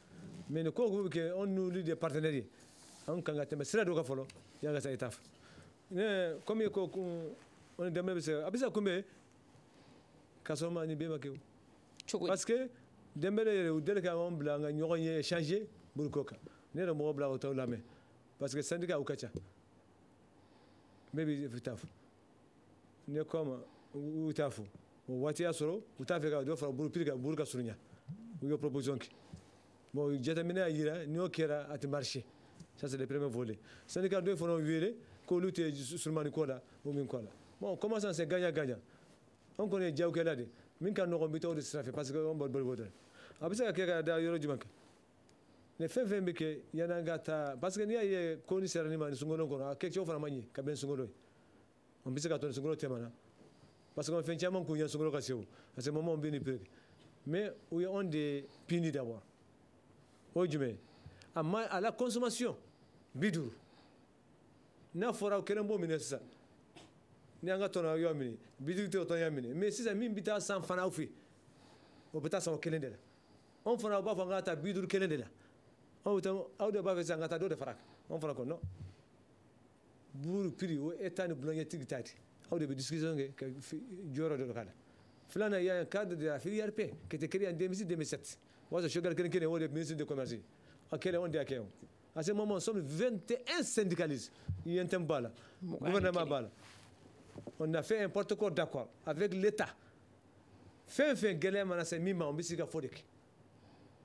mais ni ko ko bɛ kɛ anw n'olu de partenaires ye anw kan ka tɛmɛ sira dɔ kan fɔlɔ yan ka se état fɛ ne comme ko on est Danbele bɛ se a bɛ se ka kunbɛn ka sɔrɔ ma ni bɛɛ ma kɛ o parce que Danbele yɛrɛ u deli ka anw bila an ka ɲɔgɔn ye échanger buruko kan ne yɛrɛ mɔgɔ bila o t'aw lamɛn parce que syndicat u ka ca bɛɛ bɛ taa fɔ ne ko a ma u t'a fɔ o waati y'a sɔrɔ u t'a fɛ ka dɔ fara buru ka buru ka surunya u ye proposition kɛ bon jateminɛ y'a jira n'o kɛra a tɛ marcher ça c'est le premier volet syndicat dɔ fana wele k'olu tɛ surumani ko la ou min ko la bon comment ça c'est gagnant an kɔni ye jagokɛla de min ka nɔgɔn bi t'o de sira fɛ parce que an bɔ bɔ dɛ a bɛ se ka kɛ ka da yɔrɔ jumɛn kan ne fɛn fɛn bɛ kɛ yan'an ka taa parce que n'i y'a ye ko ni sera ni ma ni sunkalo kɔnɔ a kɛcogo fana ma ɲɛ ka bɛn sunkalo ye on bɛ se ka to ni sunkalo tɛmɛna parce que fɛn caman kun ye sunkalo ka se o parce que moment bɛ ni pere mais u ye anw de pini d'abord o ye jumɛn ye a la consommation 50 n'a fɔra kelen b'o minɛ sisan ni an ka tɔnɔ yɔrɔ minɛ 50 tɛ o tɔn y'a minɛ mais sisan min bɛ taa san fana aw fɛ o bɛ taa san o kelen de la anw fana u b'a fɔ an ka taa 50 kelen de la aw de b'a fɛ sisan an ka taa dɔ de fara kan anw fana ko non buru prix o état ni boulangerie ta di aw de bɛ discussion kɛ ka jɔyɔrɔ dɔ k'a la filanan il y a un cadre de la filière paix qui était créé en 2006-2007 o y'a sɔrɔ Choguel kelen o de ministre de commerce a kɛlen anw de y'a kɛ o à ce moment nous sommes 21 syndicalistes INTM b'a la gouvernement b'a la on a fait un protocole d'accord avec l'État fɛn fɛn gɛlɛya mana se min ma on bɛ se ka fɔ de kɛ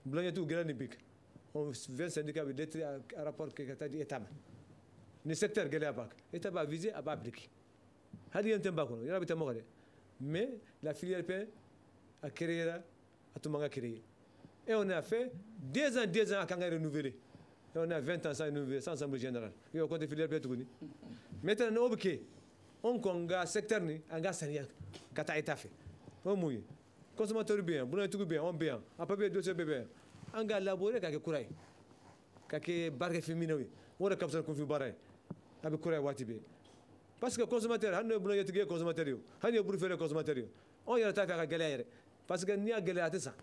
boulangerie gɛlɛya ni bi kan 20 syndicats bɛ lettre à rapport kɛ ka taa di État ma ni secteur gɛlɛya b'a kan État b'a viser a b'a appliquer hali INTM b'a kɔnɔ yɔrɔ bɛ tɛmɛ o kan dɛ mais la filière paix a créé a tun man ka créer et on a fait 2 ans a kan ka renouveler et on a 20 ans sans renouveler sans assemblée générale il y a côté filière paix tuguni maintenant n'o bɛ kɛ on ko n ka secteur ni an ka saniya ka taa État fɛ o mun ye consommateur bɛ yan boulangerie bɛ yan anw bɛ yan a papier dossier bɛɛ bɛ yan an ka laborer ka kɛ kura ye ka kɛ baarakɛfɛn minɛw ye o de ka fisa ni kunfin baara ye a bɛ kura ye waati bɛɛ parce que consommateur hali n'o ye boulangerie tigi ye consommateur ye o hali n'o ye buru feere ye consommateur ye o anw yɛrɛ t'a fɛ a ka gɛlɛya yɛrɛ parce que n'i y'a gɛlɛya a tɛ san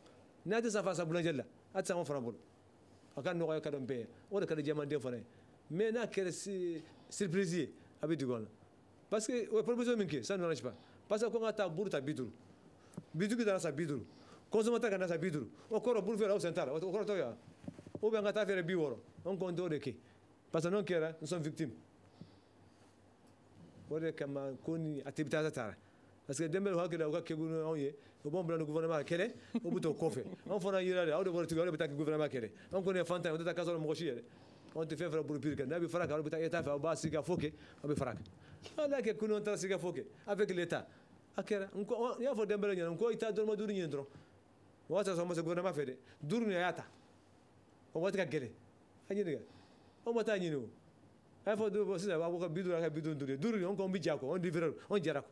n'a tɛ san fana sa boulangerie la a tɛ san anw fana bolo a ka nɔgɔya ka dɔn bɛɛ ye o de ka di jɛmanden fana ye mais n'a kɛra surprise ye a bɛ digi anw na parce que o ye proposition min kɛ ça ne marche pas parce que ko n ka taa buru ta 50 bitigi taara sa 50 consommateur ka na sa 50 o kɔrɔ buru feere aw sen t'a la o kɔrɔ t'o ye wa ou bien an ka taa feere 60 anw kɔni t'o de kɛ parce que n'o kɛra nous sommes victimes o de kama ko ni activité taara parce que Danbele hakili la u ka kɛku ni anw ye u b'anw bila ni gouvernement ka kɛlɛ o bɛ t'o kɔfɛ anw fana yera de aw de bɔra tugun aw de bɛ taa kɛ gouvernement kɛlɛ anw kɔni ye fantan ye o tɛ taa kaso la mɔgɔ si yɛrɛ anw tɛ fɛn fara buru piri kan n'a bɛ fara kan aw bɛ taa État fɛ aw b'a sigi ka fɔ kɛ aw bɛ fara kan ala kɛ kunu taara sigi ka fɔ kɛ avec l'État a kɛra n y'a fɔ Danbele ɲɛna n ko i taa dɔrɔmɛ 5 ɲini dɔrɔn o waati sɔrɔ ma se gouvernement fɛ dɛ 5 nin a y'a ta o waati ka gɛlɛn a ɲini kɛ anw ma taa ɲini o a y'a fɔ sisan a b'a fɔ ka 50 a ka 50 ye 5 nin anw kɔni bɛ ja kɔ anw différer anw jara kɔ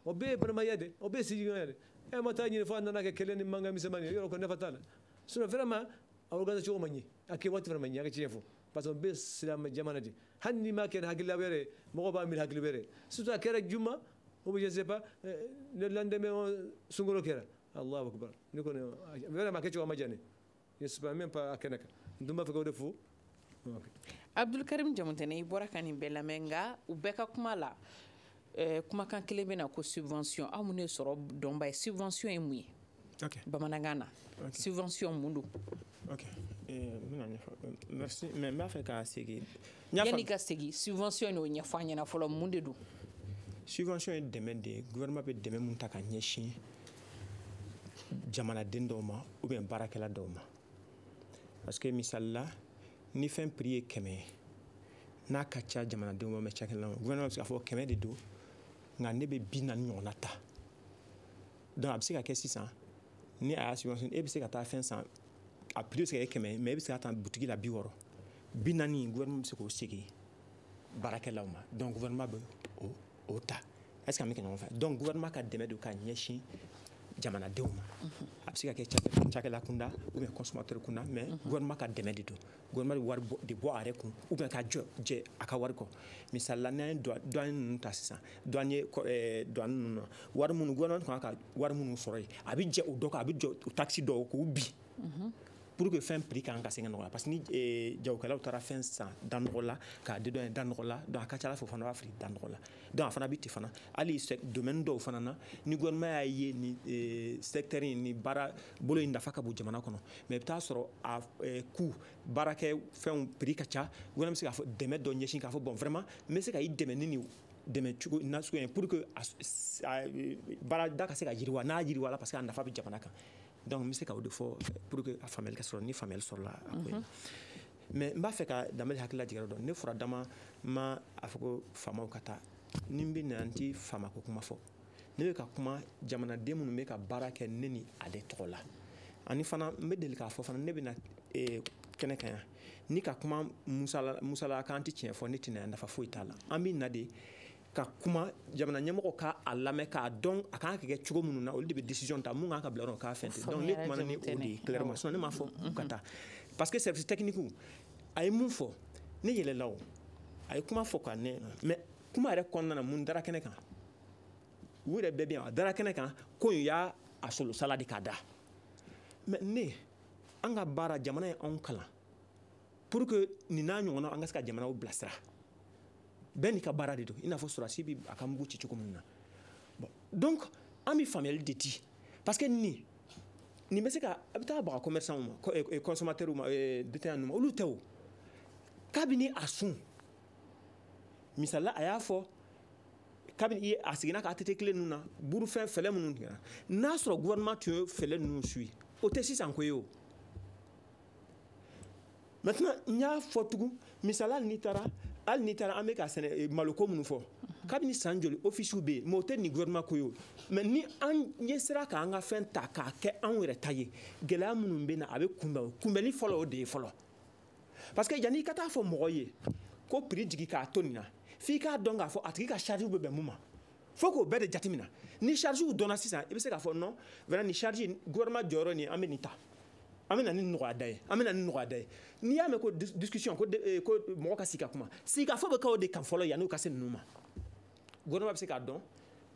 o bɛɛ ye balimaya de o bɛɛ ye sigiɲɔgɔnya de e ma taa ɲini fo a nana kɛ kɛlɛ ni mankan misɛnmani ye yɔrɔ kɔni nafa t'a la sinon vraiment a organisation ma ɲɛ a kɛ waati fana ma ɲɛ a ka tiɲɛ fɔ parce que o bɛɛ ye silamɛ jamana de hali n'i m'a kɛ ni hakilila wɛrɛ ye mɔgɔw b'a miiri hakili wɛrɛ surtout a kɛra juma ou bien je ne sais pas le lendemain sunkalo kɛra Allahu akbar ne kɔni vraiment a kɛcogo ma diya ne je ne sais pas même pas a kɛnɛ kan n tun b'a fɛ k'o de fo Abdulkarim Jamantɛnɛ i bɔra ka nin bɛɛ lamɛn nka u bɛɛ ka kuma la kumakan kelen bɛ na ko subvention aw minnu ye sɔrɔ dɔnba ye subvention ye mun ye bamanankan na subvention mun don. Ok, merci, mais n b'a fɛ ka segin. yanni ka segin subvention n'o ɲɛfɔ an ɲɛna fɔlɔ mun de don. subvention ye dɛmɛ de ye gouvernement bɛ dɛmɛ mun ta ka ɲɛsin jamanaden dɔw ma ou bien baarakɛla dɔw ma parce que misalila ni fɛn prix ye 100 ye n'a ka ca jamanadenw ma mais cakɛla ma gouvernement bɛ se k'a fɔ 100 de don nka ne bɛ 40 ɲɔgɔnna ta donc a bɛ se ka kɛ sisan ni a y'a subvention e bɛ se ka taa fɛn san a prix bɛ se ka kɛ 100 mais e bɛ se ka taa butigi la 60 40 gouvernement bɛ se k'o segin baarakɛlaw ma donc gouvernement bɛ o ta est-ce que an bɛ kɛ ɲɔgɔn fɛ donc gouvernement ka dɛmɛ don ka ɲɛsin jamanadenw ma a bɛ se ka kɛ cakɛla kunda ou bien consommateur kunda mais gouvernement ka dɛmɛ de don gouvernement bɛ wari de bɔ a yɛrɛ kun ou bien ka jɛ a ka wari kɔ misalila n'an ye douane ninnu ta sisan douane ye douane ninnu na wari minnu gouvernement kan ka wari minnu sɔrɔ yen a bɛ jɛ o dɔ kan a bɛ jɔ o taxe dɔw k'u bin pour que fɛn prix kan ka se ka nɔgɔya parce que ni jagokɛlaw taara fɛn san da nɔgɔ la k'a di dɔ ye da nɔgɔ la donc a ka ca ala fɛ o fana b'a feere da nɔgɔ la donc a fana bɛ ten fana hali domaine dɔw fana na ni gouvernement y'a ye ni secteur in ni baara bolo in nafa ka bon jamana kɔnɔ mais i bɛ taa sɔrɔ a coût baarakɛ fɛnw prix ka ca gouvernement bɛ se k'a fɔ dɛmɛ dɔ ɲɛsin k'a fɔ bon vraiment n bɛ se ka i dɛmɛ ni nin dɛmɛ cogo nasugu ye pour que baarada ka se ka yiriwa n'a yiriwa la parce que a nafa bɛ jamana kan donc n bɛ se ka o de fɔ pour que a faamuyali ka sɔrɔ ni faamuyali sɔrɔla a ko in mais n b'a fɛ ka Danbɛlɛ hakilila jigin dɔ ne fɔra dama ma a fɔ ko faamaw ka taa ni n bɛ na n tɛ faama ko kuma fɔ ne bɛ ka kuma jamanaden minnu bɛ ka baara kɛ ne ni ale tɔgɔ la ani fana n bɛ deli k'a fɔ fana ne bɛ na kɛnɛ kan yan ni ka kuma musala k'an tɛ tiɲɛ fɔ ne tɛ na yan nafa foyi t'a la an bɛ na de ka kuma jamana ɲɛmɔgɔ k'a lamɛn k'a dɔn a kan ka kɛ cogo minnu na olu de bɛ décision ta mun kan ka bila yɔrɔ k'a fɛn tɛ donc ne kumana ni o de ye clairement sinon ne m'a fɔ u ka taa parce que service technique a ye mun fɔ ne yɛlɛla o a ye kuma fɔ ka ne mais kuma yɛrɛ kɔnɔna na mun dara kɛnɛ kan u yɛrɛ bɛɛ bɛ yan a dara kɛnɛ kan ko in y'a solosala de k'a da mais ne an ka baara jamana ye anw kalan pour que nin n'a ɲɔgɔnna an ka se ka jamanaw bilasira bɛɛ n'i ka baara de don i n'a fɔ sɔrɔdasi bɛ a ka mugu ci cogo min na bon donc an bɛ faamuyali de di parce que nin bɛ se ka a bɛ taa baga commerçant ma consommateur ma détaillant ma olu tɛ o kabini a sun misalila a y'a fɔ kabini a seginna k'a tɛ tile ninnu na burufɛn fɛlɛ minnu tigɛra n'a sɔrɔ gouvernement tun ye fɛlɛ ninnu suit o tɛ sisan ko ye o maintenant n y'a fɔ tugun misala hali n'i taara an bɛ ka sɛnɛ maloko minnu fɔ kabini san joli officier bɛ yen mais o tɛ nin gouvernement ko ye o mais ni an ɲɛ sera k'an ka fɛn ta k'a kɛ anw yɛrɛ ta ye gɛlɛya minnu bɛ na a bɛ kunbɛn kunbɛnni fɔlɔ o de ye fɔlɔ parce que yanni i ka taa fɔ mɔgɔ ye ko prix jigin k'a to nin na f'i k'a dɔn k'a fɔ a tigi ka charge bɛ bɛn mun ma fo k'o bɛɛ de jateminɛ ni charge dɔnna sisan i bɛ se k'a fɔ non vraiment ni charge gouvernement jɔyɔrɔ nin an bɛ nin ta an bɛ na ni nɔgɔya da ye an bɛ na ni nɔgɔya da ye n'i y'a mɛn ko discussion ko mɔgɔ ka sigi ka kuma sigi ka fɔ bɛ kɛ o de kan fɔlɔ yanni o ka se ninnu ma gouvernement bɛ se k'a dɔn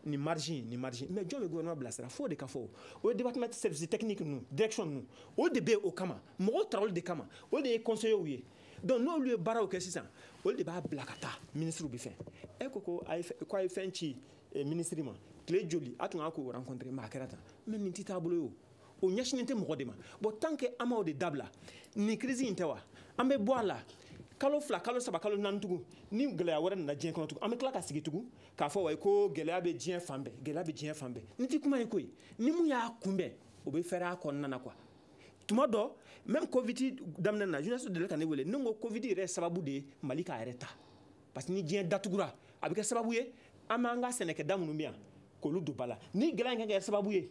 ni marge mais jɔn bɛ gouvernement bilasira fo o de ka fɔ o ye département service technique ninnu direction ninnu o de bɛ yen o kama mɔgɔw tara olu de kama o de ye conseillers ye donc n'olu ye baaraw kɛ sisan olu de b'a bila ka taa ministre bɛ fɛn e ko a ye fɛn ci ministre ma tile joli a tun ka k'o rencontrer mais a kɛra tan mais nin tɛ taabolo ye o ɲɛsinen tɛ mɔgɔ de ma bon tant que an m'o de dabila nin crise in tɛ wa an bɛ bɔ a la kalo 2 kalo 3 kalo 4 tugun ni gɛlɛya wɛrɛ nana diɲɛ kɔnɔ tugun an bɛ tila ka sigi tugun k'a fɔ wa ko gɛlɛya bɛ diɲɛ fan bɛɛ nin tɛ kuma ye koyi ni mun y'a kunbɛn o bɛ fɛɛrɛ a kɔnɔna na quoi tuma dɔ même covid daminɛ na journaliste delila ka ne wele ne ko covid yɛrɛ sababu de ye mali k'a yɛrɛ ta parce que ni diɲɛ datugura a bɛ kɛ sababu ye an b'an ka sɛnɛkɛda minnu bɛ yan k'olu don ba la ni gɛlɛya in ka kɛ sababu ye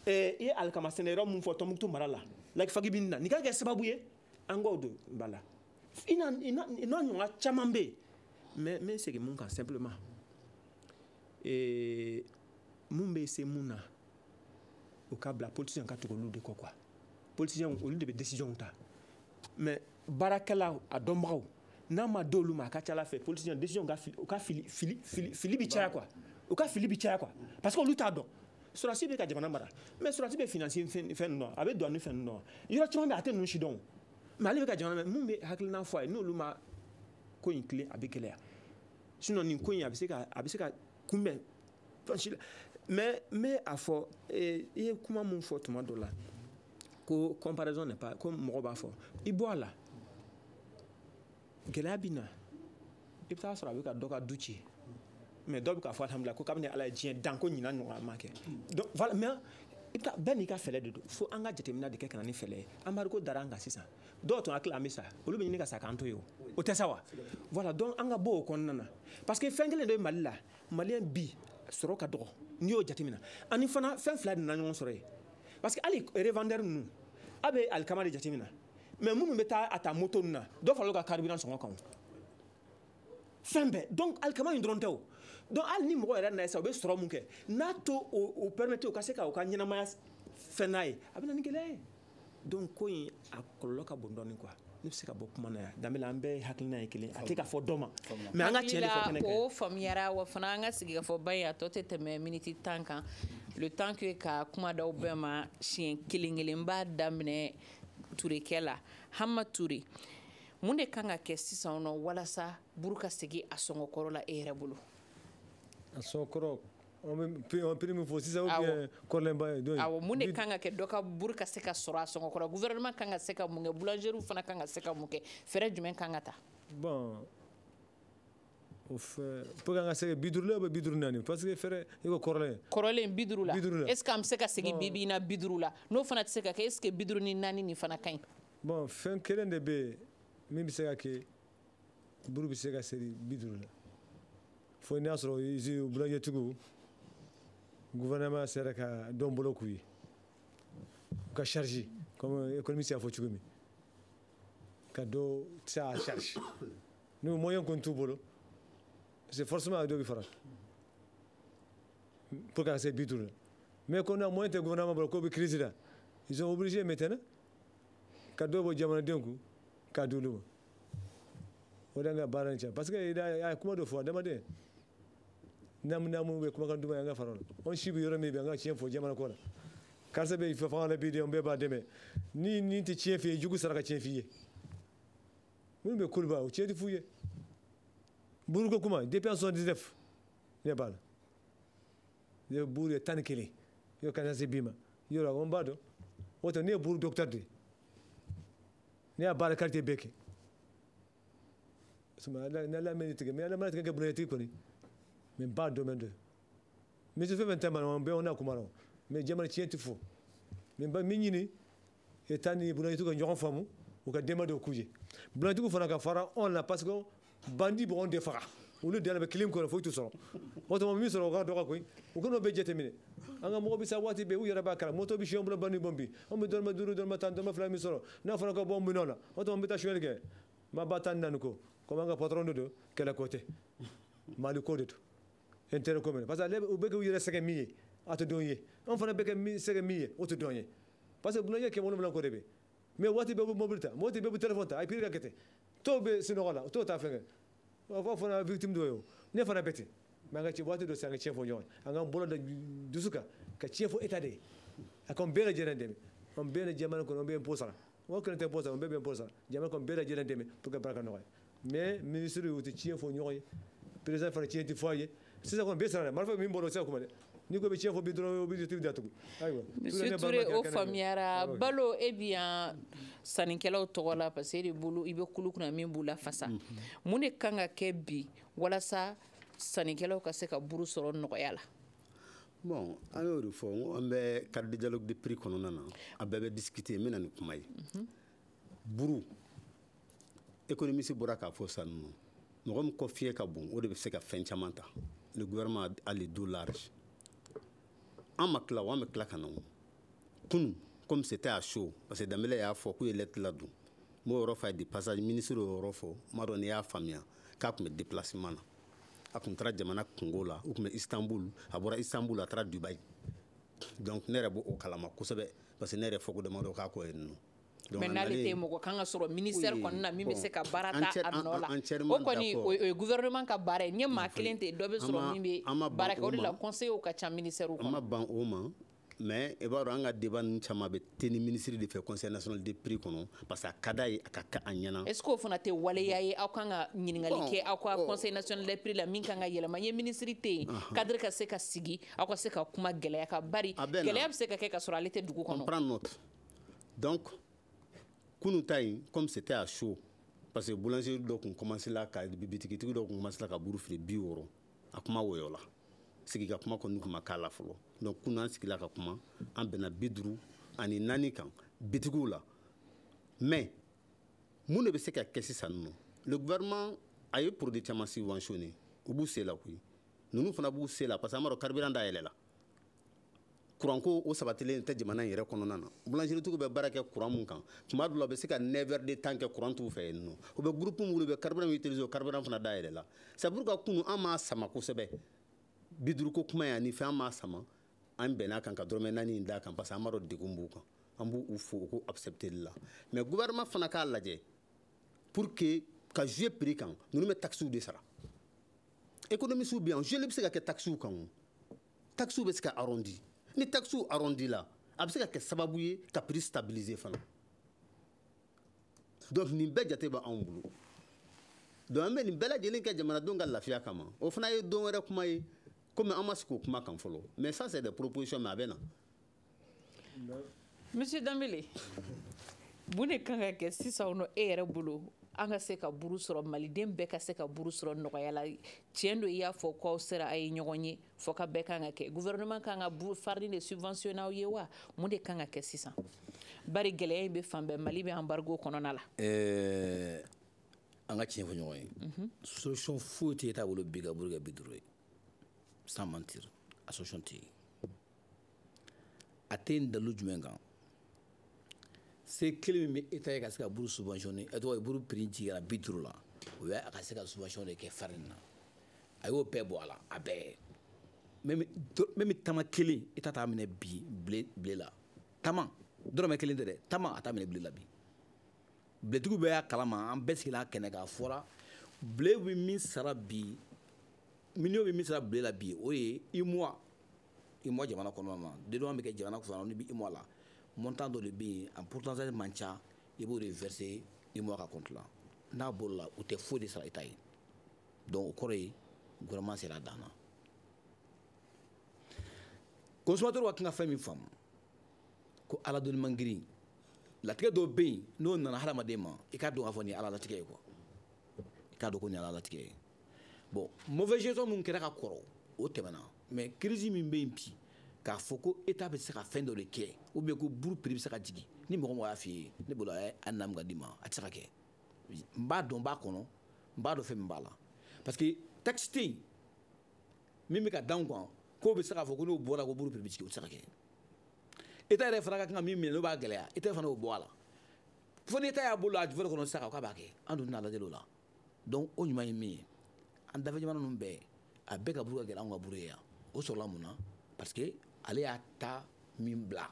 i ye alikama sɛnɛyɔrɔ min fɔ Tɔnbukutu mara la Lakifaki bɛ nin na nin ka kɛ sababu ye an k'o don ba la i n'a ɲɔgɔnna caman bɛ yen mais n bɛ segin mun kan simplement mun bɛ se mun na o ka bila politicien ka tugu olu de kɔ quoi politicien olu de bɛ décision ta mais baarakɛla a dɔnbagaw n'a ma d'olu ma a ka ca ala fɛ politicien décision u ka fili bɛ caya quoi u ka fili bɛ caya quoi parce que olu t'a dɔn sɔrɔdasi bɛ ka jamana mara mais sɔrɔdasi bɛ financer fɛn ninnu a bɛ don ni fɛn ninnu yɔrɔ caman bɛ a tɛ ninnu si dɔn mais ale bɛ ka jamana mun bɛ hakilina fɔ a ye n'olu ma ko in tilen a bɛ gɛlɛya sinon nin ko in a bɛ se ka kunbɛn mais a fɔ i ye kuma mun fɔ tuma dɔ la ko comparaison n'est pas ko mɔgɔ b'a fɔ i bɔ a la gɛlɛya bɛ na i bɛ taa sɔrɔ a bɛ ka dɔ ka du ci mais dɔw bɛ k'a fɔ alhamdulilayi ko kabini ala ye diɲɛ dan ko ɲinan ɲɔgɔn ma kɛ donc voilà mais i bɛ taa bɛɛ n'i ka fɛlɛ de don fo an ka jateminɛ de kɛ ka na ni fɛlɛ ye embargo dara an kan sisan dɔw tun hakili an bɛ sa olu bɛ ɲini ka sa k'an to yen o tɛ sa wa voilà donc an ka bɔ o kɔnɔna na parce que fɛn kelen de bɛ mali la maliyɛn bi sɔrɔ ka dɔgɔ n'i y'o jateminɛ ani fana fɛn fila de nana ɲɔgɔn sɔrɔ yen parce que hali revendeur ninnu a bɛ alikama de jateminɛ mais minnu bɛ taa a ta moto ninnu na dɔ farala ka carburant sɔngɔ kan fɛn bɛɛ donc alikama in dɔrɔn tɛ o donc hali ni mɔgɔ yɛrɛ nana sisan u bɛ sɔrɔ mun kɛ n'a to o permettre u ka se ka u ka ɲɛnamaya fɛn n'a ye a bɛ na ni gɛlɛya ye donc ko in a kɔlɔlɔ ka bon dɔɔnin quoi ne bɛ se ka bɔ kuma na yan danbe la an bɛɛ hakilina ye kelen a tɛ ka fɔ dɔ ma mais an ka tiɲɛ de fɔ kɛnɛ kan o faamuyara wa fana an ka sigikafɔba in a tɔ tɛ tɛmɛ miniti 10 kan le temps que ka kuma d'aw bɛɛ ma siɲɛ kelen kelen b'a daminɛ turekɛ la Hama Ture mun de kan ka kɛ sisan nɔ walasa buru ka segin a sɔngɔkɔrɔ la e yɛrɛ bolo a sɔngɔkɔrɔ on bɛ prix min fɔ sisan ou bien kɔrɔlenba ye awɔ mun de kan ka kɛ dɔ ka buru ka se ka sɔrɔ a sɔngɔkɔrɔ gouvernement kan ka se ka mun kɛ boulangerie fana kan ka se ka mun kɛ fɛɛrɛ jumɛn kan ka ta bon o fɛ pour que an ka se ka 50 la ou bien 54 parce que fɛrɛ i ko kɔrɔlen 50 la est ce que an bɛ se ka segin bibi na 50 la n'o fana tɛ se ka kɛ est ce que 54 nin fana ka ɲi bon fɛn kelen de bɛ yen min bɛ se ka kɛ buru bɛ se ka seri 50 la fo n'a sɔrɔ boulangertigiw gouvernement sera ka dɔn bolo k'u ye u ka charge comme économiste y'a fɔ cogo min ka dɔ se a charge n'u moyen kɔni t'u bolo c'est forcément dɔ bɛ fara pour que se 50 la mais ko na moyen tɛ gouvernement bolo ko bɛ crise la ils sont obligés maintenant ka dɔ bɔ jamanadenw kun k'a di olu ma o de an ka baara in cɛ parce que a ye kuma dɔ fɔ adamaden n'amu bɛ kumakan duman ye an ka fara o la an si bɛ yɔrɔ min bɛ an ka tiɲɛ fɔ jamana ko la karisa bɛ fanga la bi de an bɛɛ b'a dɛmɛ ni nin tɛ tiɲɛ f'i ye jugu sara ka tiɲɛ f'i ye minnu bɛ kuluba o tiɲɛ tɛ f'u ye buru ko kuma depuis en 79 ne b'a la buru ye 11 yɔrɔ ka na se bi ma yɔrɔ an b'a dɔn o tɛ ne ye buru docteur de ye ne y'a baara qualité bɛɛ kɛ n'ala mɛ tigɛ mais ala mana tigɛ kɛ boulangerie kɔni mais ba domaine de mais je fais 20 ans on bɛ on a kuma na mais jamana tiɲɛ tɛ fɔ mais ba min ɲini état ni boulangerie ka ɲɔgɔn faamu u ka dɛmɛ dɔ k'u ye boulangerie fana ka fara on la parce que bandi bɛ anw de faga olu dala bɛ kilen kɔnɔ foyi t'u sɔrɔ o tuma min sɔrɔ o ka dɔgɔ koyi u kana o bɛɛ jateminɛ an ka mɔgɔ bɛ sa waati bɛɛ u yɛrɛ b'a kala moto bɛ siyɛn bolo bandi bɔn bi an bɛ dɔrɔmɛ 5 dɔrɔmɛ 10 dɔrɔmɛ 2 min sɔrɔ n'a fɔra ka bɔ an minɛnw na o tuma an bɛ taa suyɛli kɛ ma ba 14 ko comme an ka patron de don kɛlɛ ko tɛ mali ko de don intérêt commun parce que u bɛ k'u yɛrɛ sɛgɛn min ye a tɛ dɔn ye an fana bɛ kɛ sɛgɛn min ye o tɛ dɔn ye parce que boulanger kɛmɛ wolonwula ko de bɛ mais waati bɛɛ bɛ mobili ta waati bɛɛ bɛ téléphone ta a ye prix ka kɛ ten tɔw bɛ sunɔgɔ la tɔw t'a fɛn kɛ o fɔ fana victime dɔ ye o ne fana bɛ ten mais an ka waati dɔ se an ka tiɲɛ fɔ ɲɔgɔn an k'an bolo da dusu kan ka tiɲɛ fɔ état de ye a ka n bɛɛ lajɛlen dɛmɛ an bɛɛ lajɛlen jamana kɔnɔ an bɛ impôt sara o kelen tɛ impôt sara an bɛɛ bɛ impôt sara jamana kɔnɔ bɛɛ lajɛlen dɛmɛ pour que baara ka nɔgɔya mais ministre u tɛ tiɲɛ fɔ ɲɔgɔn ye président fana tiɲɛ tɛ fɔ a ye sisan kɔni bɛɛ sara dɛ marifa min bɔra o tɛ se ka kuma dɛ n'i ko bɛ tiɲɛ fɔ bi dɔrɔn objectif datugu ayiwa monsieur Touré o faamuyara balo e bi yan sannikɛlaw tɔgɔ la parce que e de bolo i bɛ kulu kunna min b'u la fasa mun de kan ka kɛ bi walasa sannikɛlaw ka se ka buru sɔrɔ nɔgɔya la bon an y'o de fɔ n ko an bɛ carte de dialogue de prix kɔnɔna na a bɛɛ bɛ discuter n bɛna ni kuma ye buru économiste bɔra k'a fɔ sisan ninnu mɔgɔ min kɔ fiɲɛ ka bon o de bɛ se ka fɛn caman ta le gouvernement a les dos larges an ma tila o an bɛ tila ka na o kunu comme c'était à chaud parce que Dembélé y'a fɔ k'u ye lettre ladon n b'o yɔrɔ f'a ye de passage ministre y'o yɔrɔ fɔ n m'a dɔn n'i y'a faamuya k'a tun bɛ déplacement na a tun taara jamana kungo la u tun bɛ Istanbul a bɔra Istanbul a taara Dubaï donc ne yɛrɛ b'o kalama kosɛbɛ parce que ne yɛrɛ fɔko damadɔ k'a kɔ yen nɔ mais n'ale tɛ mɔgɔ kan ka sɔrɔ ministère kɔnɔna na min bɛ se ka baara ta a nɔ la o kɔni o ye gouvernement ka baara ye n ye maa kelen tɛ dɔ bɛ sɔrɔ min bɛ baara kɛ o de la conseiller ka ca ministère kɔnɔ an ma ban o ma mais e b'a dɔn an ka débat ninnu caman bɛ teni ministre de fɛ conseil national des prix kɔnɔ parce que a ka d'a ye a ka kɛ a ɲɛna. est ce que o fana tɛ waleya ye aw kan ka ɲininkali kɛ aw ka conseil national des prix la min kan ka yɛlɛma ye ministre tɛ yen cadre ka se ka sigi aw ka se ka kuma gɛlɛya ka bari gɛlɛya bɛ se ka kɛ ka sɔrɔ ale tɛ dugu kɔnɔ. on prend note donc kunun ta in comme c'était à chaud parce que boulangerie dɔ tun commencé la ka bitigitigi dɔ tun commencé la ka buru feere 60 a kuma wɔyɔ la sigi ka kuma kɔni tun ma k'a la fɔlɔ donc kunun an sigila ka kuma an bɛnna 54 kan bitigiw la mais mun de bɛ se ka kɛ sisan nɔ le gouvernement a ye produit caman subventionné u b'u se la koyi ninnu fana b'u se la parce que an b'a dɔn carburant dayɛlɛ la courant ko o sabatilen tɛ jamana in yɛrɛ kɔnɔna na boulangerie tigiw bɛ baara kɛ courant mun kan tuma dɔw la u bɛ se ka 9 heures de temps kɛ courant t'u fɛ yen nɔ u bɛ groupe minnu bɛ carburant min utiliser o carburant fana dayɛlɛ la c'est pour que kunun an m'a sama kosɛbɛ 50 ko kuma yan ni fɛn an m'a sama an bɛn'a kan ka dɔrɔmɛ 4 in d'a kan parce que an b'a dɔn degun b'u kan an b'u fo u ko accepter la mais gouvernement fana k'a lajɛ pour que ka jouer prix kan ninnu bɛ taxes de sara économistes bɛ yan jouer bɛ se ka kɛ taxes kan o taxes bɛ se ka arrondi ni taxes arrondi la a bɛ se ka kɛ sababu ye ka prix stabiliser fana donc nin bɛɛ jate bɛ anw bolo donc an bɛ nin bɛɛ lajɛlen kɛ jamanadenw ka lafiya kama o fana ye don wɛrɛ kuma ye comme an ma sigi o kuma kan fɔlɔ mais ça c'est des propositions mais a bɛ na. monsieur Dambele mun de kan ka kɛ sisan nɔ e yɛrɛ bolo an ka se ka buru sɔrɔ maliden bɛɛ ka se ka buru sɔrɔ nɔgɔya la tiɲɛ don i y'a fɔ k'aw sera a ye ɲɔgɔn ye fɔ ka bɛɛ kan ka kɛ gouvernement kan ka farine de subventionner aw ye wa mun de kan ka kɛ sisan bari gɛlɛya in bɛ fan bɛɛ mali bɛ embargo kɔnɔna la. an ka tiɲɛ fɔ ɲɔgɔn ye solution foyi tɛ t'a bolo bi ka buru kɛ 50 ye sans mentir a solution tɛ yen a tɛ yen dalu jumɛn kan se kelen min bɛ eta ye ka se ka buru subventionné e tɔgɔ ye buru prix jiginna 50 la o ye a ka se ka subvention de kɛ farine na a y'o bɛɛ bɔ a la a bɛɛ même tama kelen e ta t'a minɛ bi blé la tama dɔrɔmɛ kelen tɛ dɛ tama a t'a minɛ blé la bi blétigiw bɛɛ y'a kalama an bɛɛ sigila kɛnɛ kan a fɔra blé bɛ min sara bi million bɛ min sara blé la bi o ye IMOA jamana kɔnɔna na dédouanement bɛ kɛ jamana kɔnɔna na ni bɛ IMOA la montant dɔ de bɛ yen en pourcentage man ca i b'o de verser IMOA ka compte la n'a bolo la u tɛ foyi de sara i ta ye donc o kɔrɔ ye gouvernement sera a dan na consommateur ka kan ka fɛn min faamu ko ala dɔnni man girin latigɛ dɔw bɛ yen n'o nana hadamaden ma i k'a dɔn k'a fɔ nin ye ala latigɛ ye quoi i k'a dɔn ko nin ye ala latigɛ ye bon mauvaise gestion min kɛra ka kɔrɔ o tɛmɛna mais crise min bɛ yen bi k'a fɔ ko état bɛ se ka fɛn dɔ de kɛ ou bien ko buru prix bɛ se ka jigin ni mɔgɔ mɔgɔ y'a f'i ye ne bolo a namu ka di ma a tɛ se ka kɛ n b'a dɔn n b'a kɔnɔ n b'a dɔn fɛn min b'a la parce que taxe tɛ yen min bɛ ka d'anw kan k'o bɛ se k'a fɔ ko n'o bɔra ko buru prix bɛ jigin o tɛ se ka kɛ état yɛrɛ fana ka kan ka min minɛ n'o b'a gɛlɛya état fana y'o bɔ a la fo ni état y'a bolo a jufɛ kɔnɔ sisan k'a b'a kɛ an dun tɛna lajɛ o la donc o ɲuman ye min ye an dafɛ jamana ninnu bɛɛ a bɛɛ ka buru ka gɛlɛn anw ka buru ye yan o sɔrɔla mun na parce que ale y'a ta min bila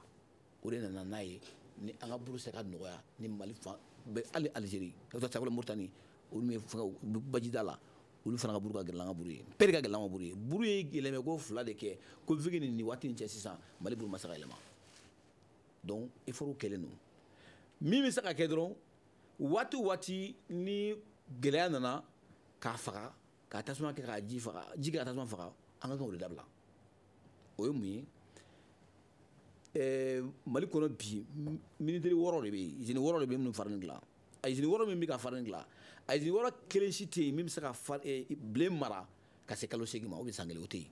o de nana n'a ye ni an ka buru se ka nɔgɔya ni mali fan bɛɛ hali Algérie ka taa sagolo Mauritanie olu ye fɛngɛ bajida la olu fana ka buru ka gɛlɛn an ka buru ye bɛɛ de ka gɛlɛn an ka buru ye buru ye yɛlɛmɛ ko 2 de kɛ ko vigi nin waati nin cɛ sisan mali buru ma se ka yɛlɛma donc effort kɛlen don min bɛ se ka kɛ dɔrɔn waati o waati ni gɛlɛya nana k'a faga ka tasuma kɛ ka ji faga ji kɛ ka tasuma faga an ka kan o de dabila o ye mun ye mali kɔnɔ bi ministère 6 de bɛ yen usine 6 de bɛ minnu farine dilan a usine 6 min bɛ ka farine dilan a usine 6 kelen si tɛ yen min bɛ se ka blé mara ka se kalo 8 ma ou bien san kelen o tɛ yen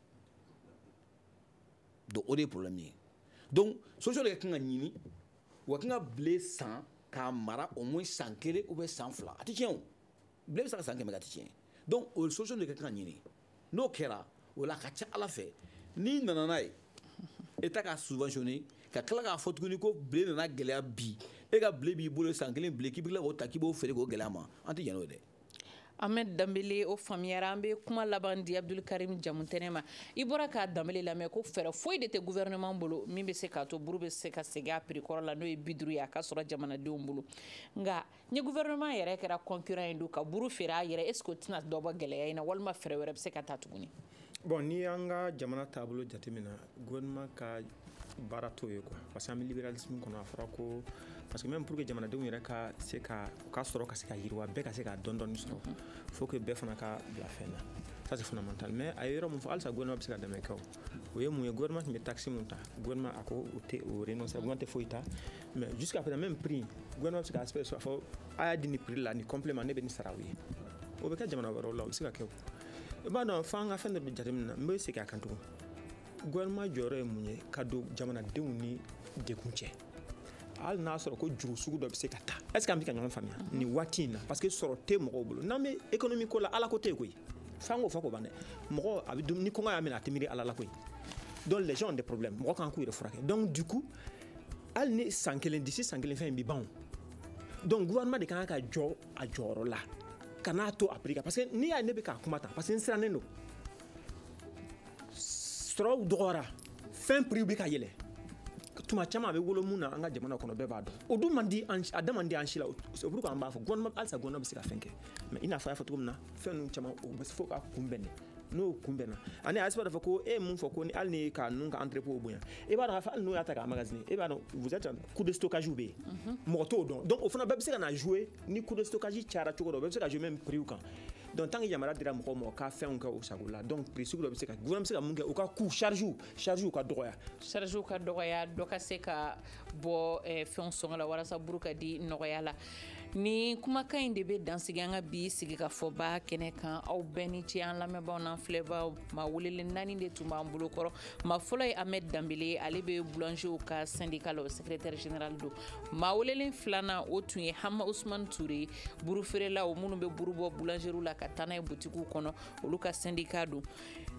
donc o de ye problème ye donc solution de ka kan ka ɲini wa kan ka blé san k'a mara au moins san kelen ou bien san 2 a tɛ tiɲɛ o blé bɛ se ka san 100 kɛ a tɛ tiɲɛ donc o solution de ka kan ka ɲini n'o kɛra o la a ka ca ala fɛ n'i nana n'a ye état k'a subventionné ka tila k'a fɔ tuguni ko blé nana gɛlɛya bi e ka blé b'i bolo san kelen blé k'i bɛ tila k'o ta k'i b'o feere k'o gɛlɛya ma an tɛ jɛn n'o ye dɛ. Ahmed Dambele o faamuyara an bɛ kuma laban di Abdul Karim Jamuntɛnɛ ma i bɔra k'a Dambele lamɛn ko fɛɛrɛ foyi de tɛ gouvernement bolo min bɛ se k'a to buru bɛ se ka segin a prix kɔrɔ la n'o ye 50 ye a ka sɔrɔ jamanadenw bolo nka ni gouvernement yɛrɛ kɛra concurrent ye don ka buru feere a yɛrɛ est ce que o tɛna dɔ bɔ gɛlɛya in na walima fɛɛrɛ wɛrɛ bɛ se ka taa tuguni. Bon ni an ka jamana taabolo jateminɛ gouvernement ka baara t'o ye quoi parce que an bɛ libéralisme kɔnɔ a fɔra ko parce que même pour que jamanadenw yɛrɛ ka se ka u ka sɔrɔ ka se ka yiriwa bɛɛ ka se ka dɔn dɔɔni sɔrɔ faut que bɛɛ fana ka bila fɛn na ça c'est fondamental mais a ye yɔrɔ mun fɔ halisa gouvernement bɛ se ka dɛmɛ kɛ o ye mun ye gouvernement tun bɛ taxe mun ta gouvernement a ko o tɛ o renoncer gouvernement tɛ foyi ta mais jusqu'à présent même prix gouvernement bɛ se ka aspect sɔrɔ fɔ a y'a di nin prix la nin complément ne bɛ nin sara o ye o bɛ kɛ jamana wɛrɛw la o bɛ se ka kɛ o i b'a dɔn f'an ka fɛn dɔ bɛ jateminɛ n bɛ segin a kan tugun gouvernement jɔyɔrɔ ye mun ye ka don jamanadenw ni degun cɛ hali n'a sɔrɔ ko juru sugu dɔ bɛ se ka ta est ce que an bɛ ka ɲɔgɔn faamuya nin waati in na parce que sɔrɔ tɛ mɔgɔw bolo n'an bɛ économie ko la ala ko tɛ yen koyi f'an k'o fɔ k'o ban dɛ mɔgɔ a bɛ dumuni ni kɔngɔ y'a minɛ a tɛ miiri ala la koyi donc les gens ont des problèmes mɔgɔ kan k'u yɛrɛ furakɛ donc du coup hali ni san kelen d'ici san kelen fɛn in bɛ ban donc gouvernement de kan ka jɔ a jɔyɔrɔ la ka n'a to a prix kan parce que n'i y'a ye ne bɛ k'a kuma tan parce que n sirannen don sɔrɔw dɔgɔyara fɛn prix bɛ ka yɛlɛ tuma caman a bɛ wolo mun na an ka jamana kɔnɔ bɛɛ b'a dɔn o dun man di a da man di an si la c'est pour que an b'a fɔ gouvernement halisa gouvernement bɛ se ka fɛn kɛ mais i n'a fɔ a y'a fɔ cogo min na fɛn ninnu caman o bɛ fo ka kunbɛn de n'o kunbɛnna ani a b'a fɔ ko e ye mun fɔ ko ni hali ni ka ninnu ka entrepôt bonya i b'a dɔn k'a fɔ hali n'o y'a ta k'a magasiner e b'a dɔn vous êtes coût de stockage bɛ yen mɔgɔ t'o dɔn donc o fana bɛɛ bɛ se ka na jouer ni coût de stockage cayara cogo dɔ o bɛɛ bɛ se ka jouer même prix kan donc tant que yamaruya dira mɔgɔw ma u ka fɛnw kɛ o sago la donc prix sugu dɔ bɛ se ka gouvernement bɛ se ka mun kɛ u ka coût charge ka dɔgɔya charge ka dɔgɔya dɔ ka se ka bɔ fɛnw sɔngɔ la walasa buru ka di nɔgɔya la ni kumakan in de bɛ dansigi an ka bi sigikafɔba kɛnɛ kan aw bɛɛ ni ce an lamɛnbaaw n'an filɛbaaw maa welelen 4 de tun b'an bolo kɔrɔ maa fɔlɔ ye Ahmed Dambele ale bɛ boulanger ka syndicat la o secrétaire général don maa welelen 2nan o tun ye Hama Ousmane Touré burufeerelaw minnu bɛ buru bɔ boulangerie la ka taa n'a ye butikiw kɔnɔ olu ka syndicat don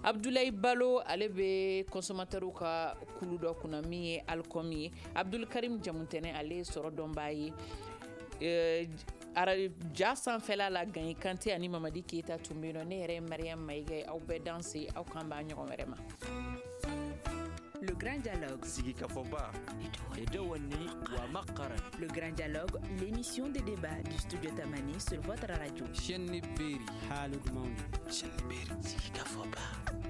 Abdoulaye Balo ale bɛ consommateurs ka kulu dɔ kunna min ye Alcom ye Abdul Karim Jamutɛnɛ ale ye sɔrɔ dɔnbaa ye ja sanfɛla la Gagny Kanté ani Mamadi Keita tun bɛ yen nɔ ne yɛrɛ ye Mariam Maïga ye aw bɛɛ danse aw kan b'a ɲɔgɔn wɛrɛ ma Le Grand Dialogue. Sigikafɔba. Le Grand Dialogue, l'émission de débat du studio Tamani sur votre radio. Chaîne Beri. Chaîne Beri. Sigikafɔba.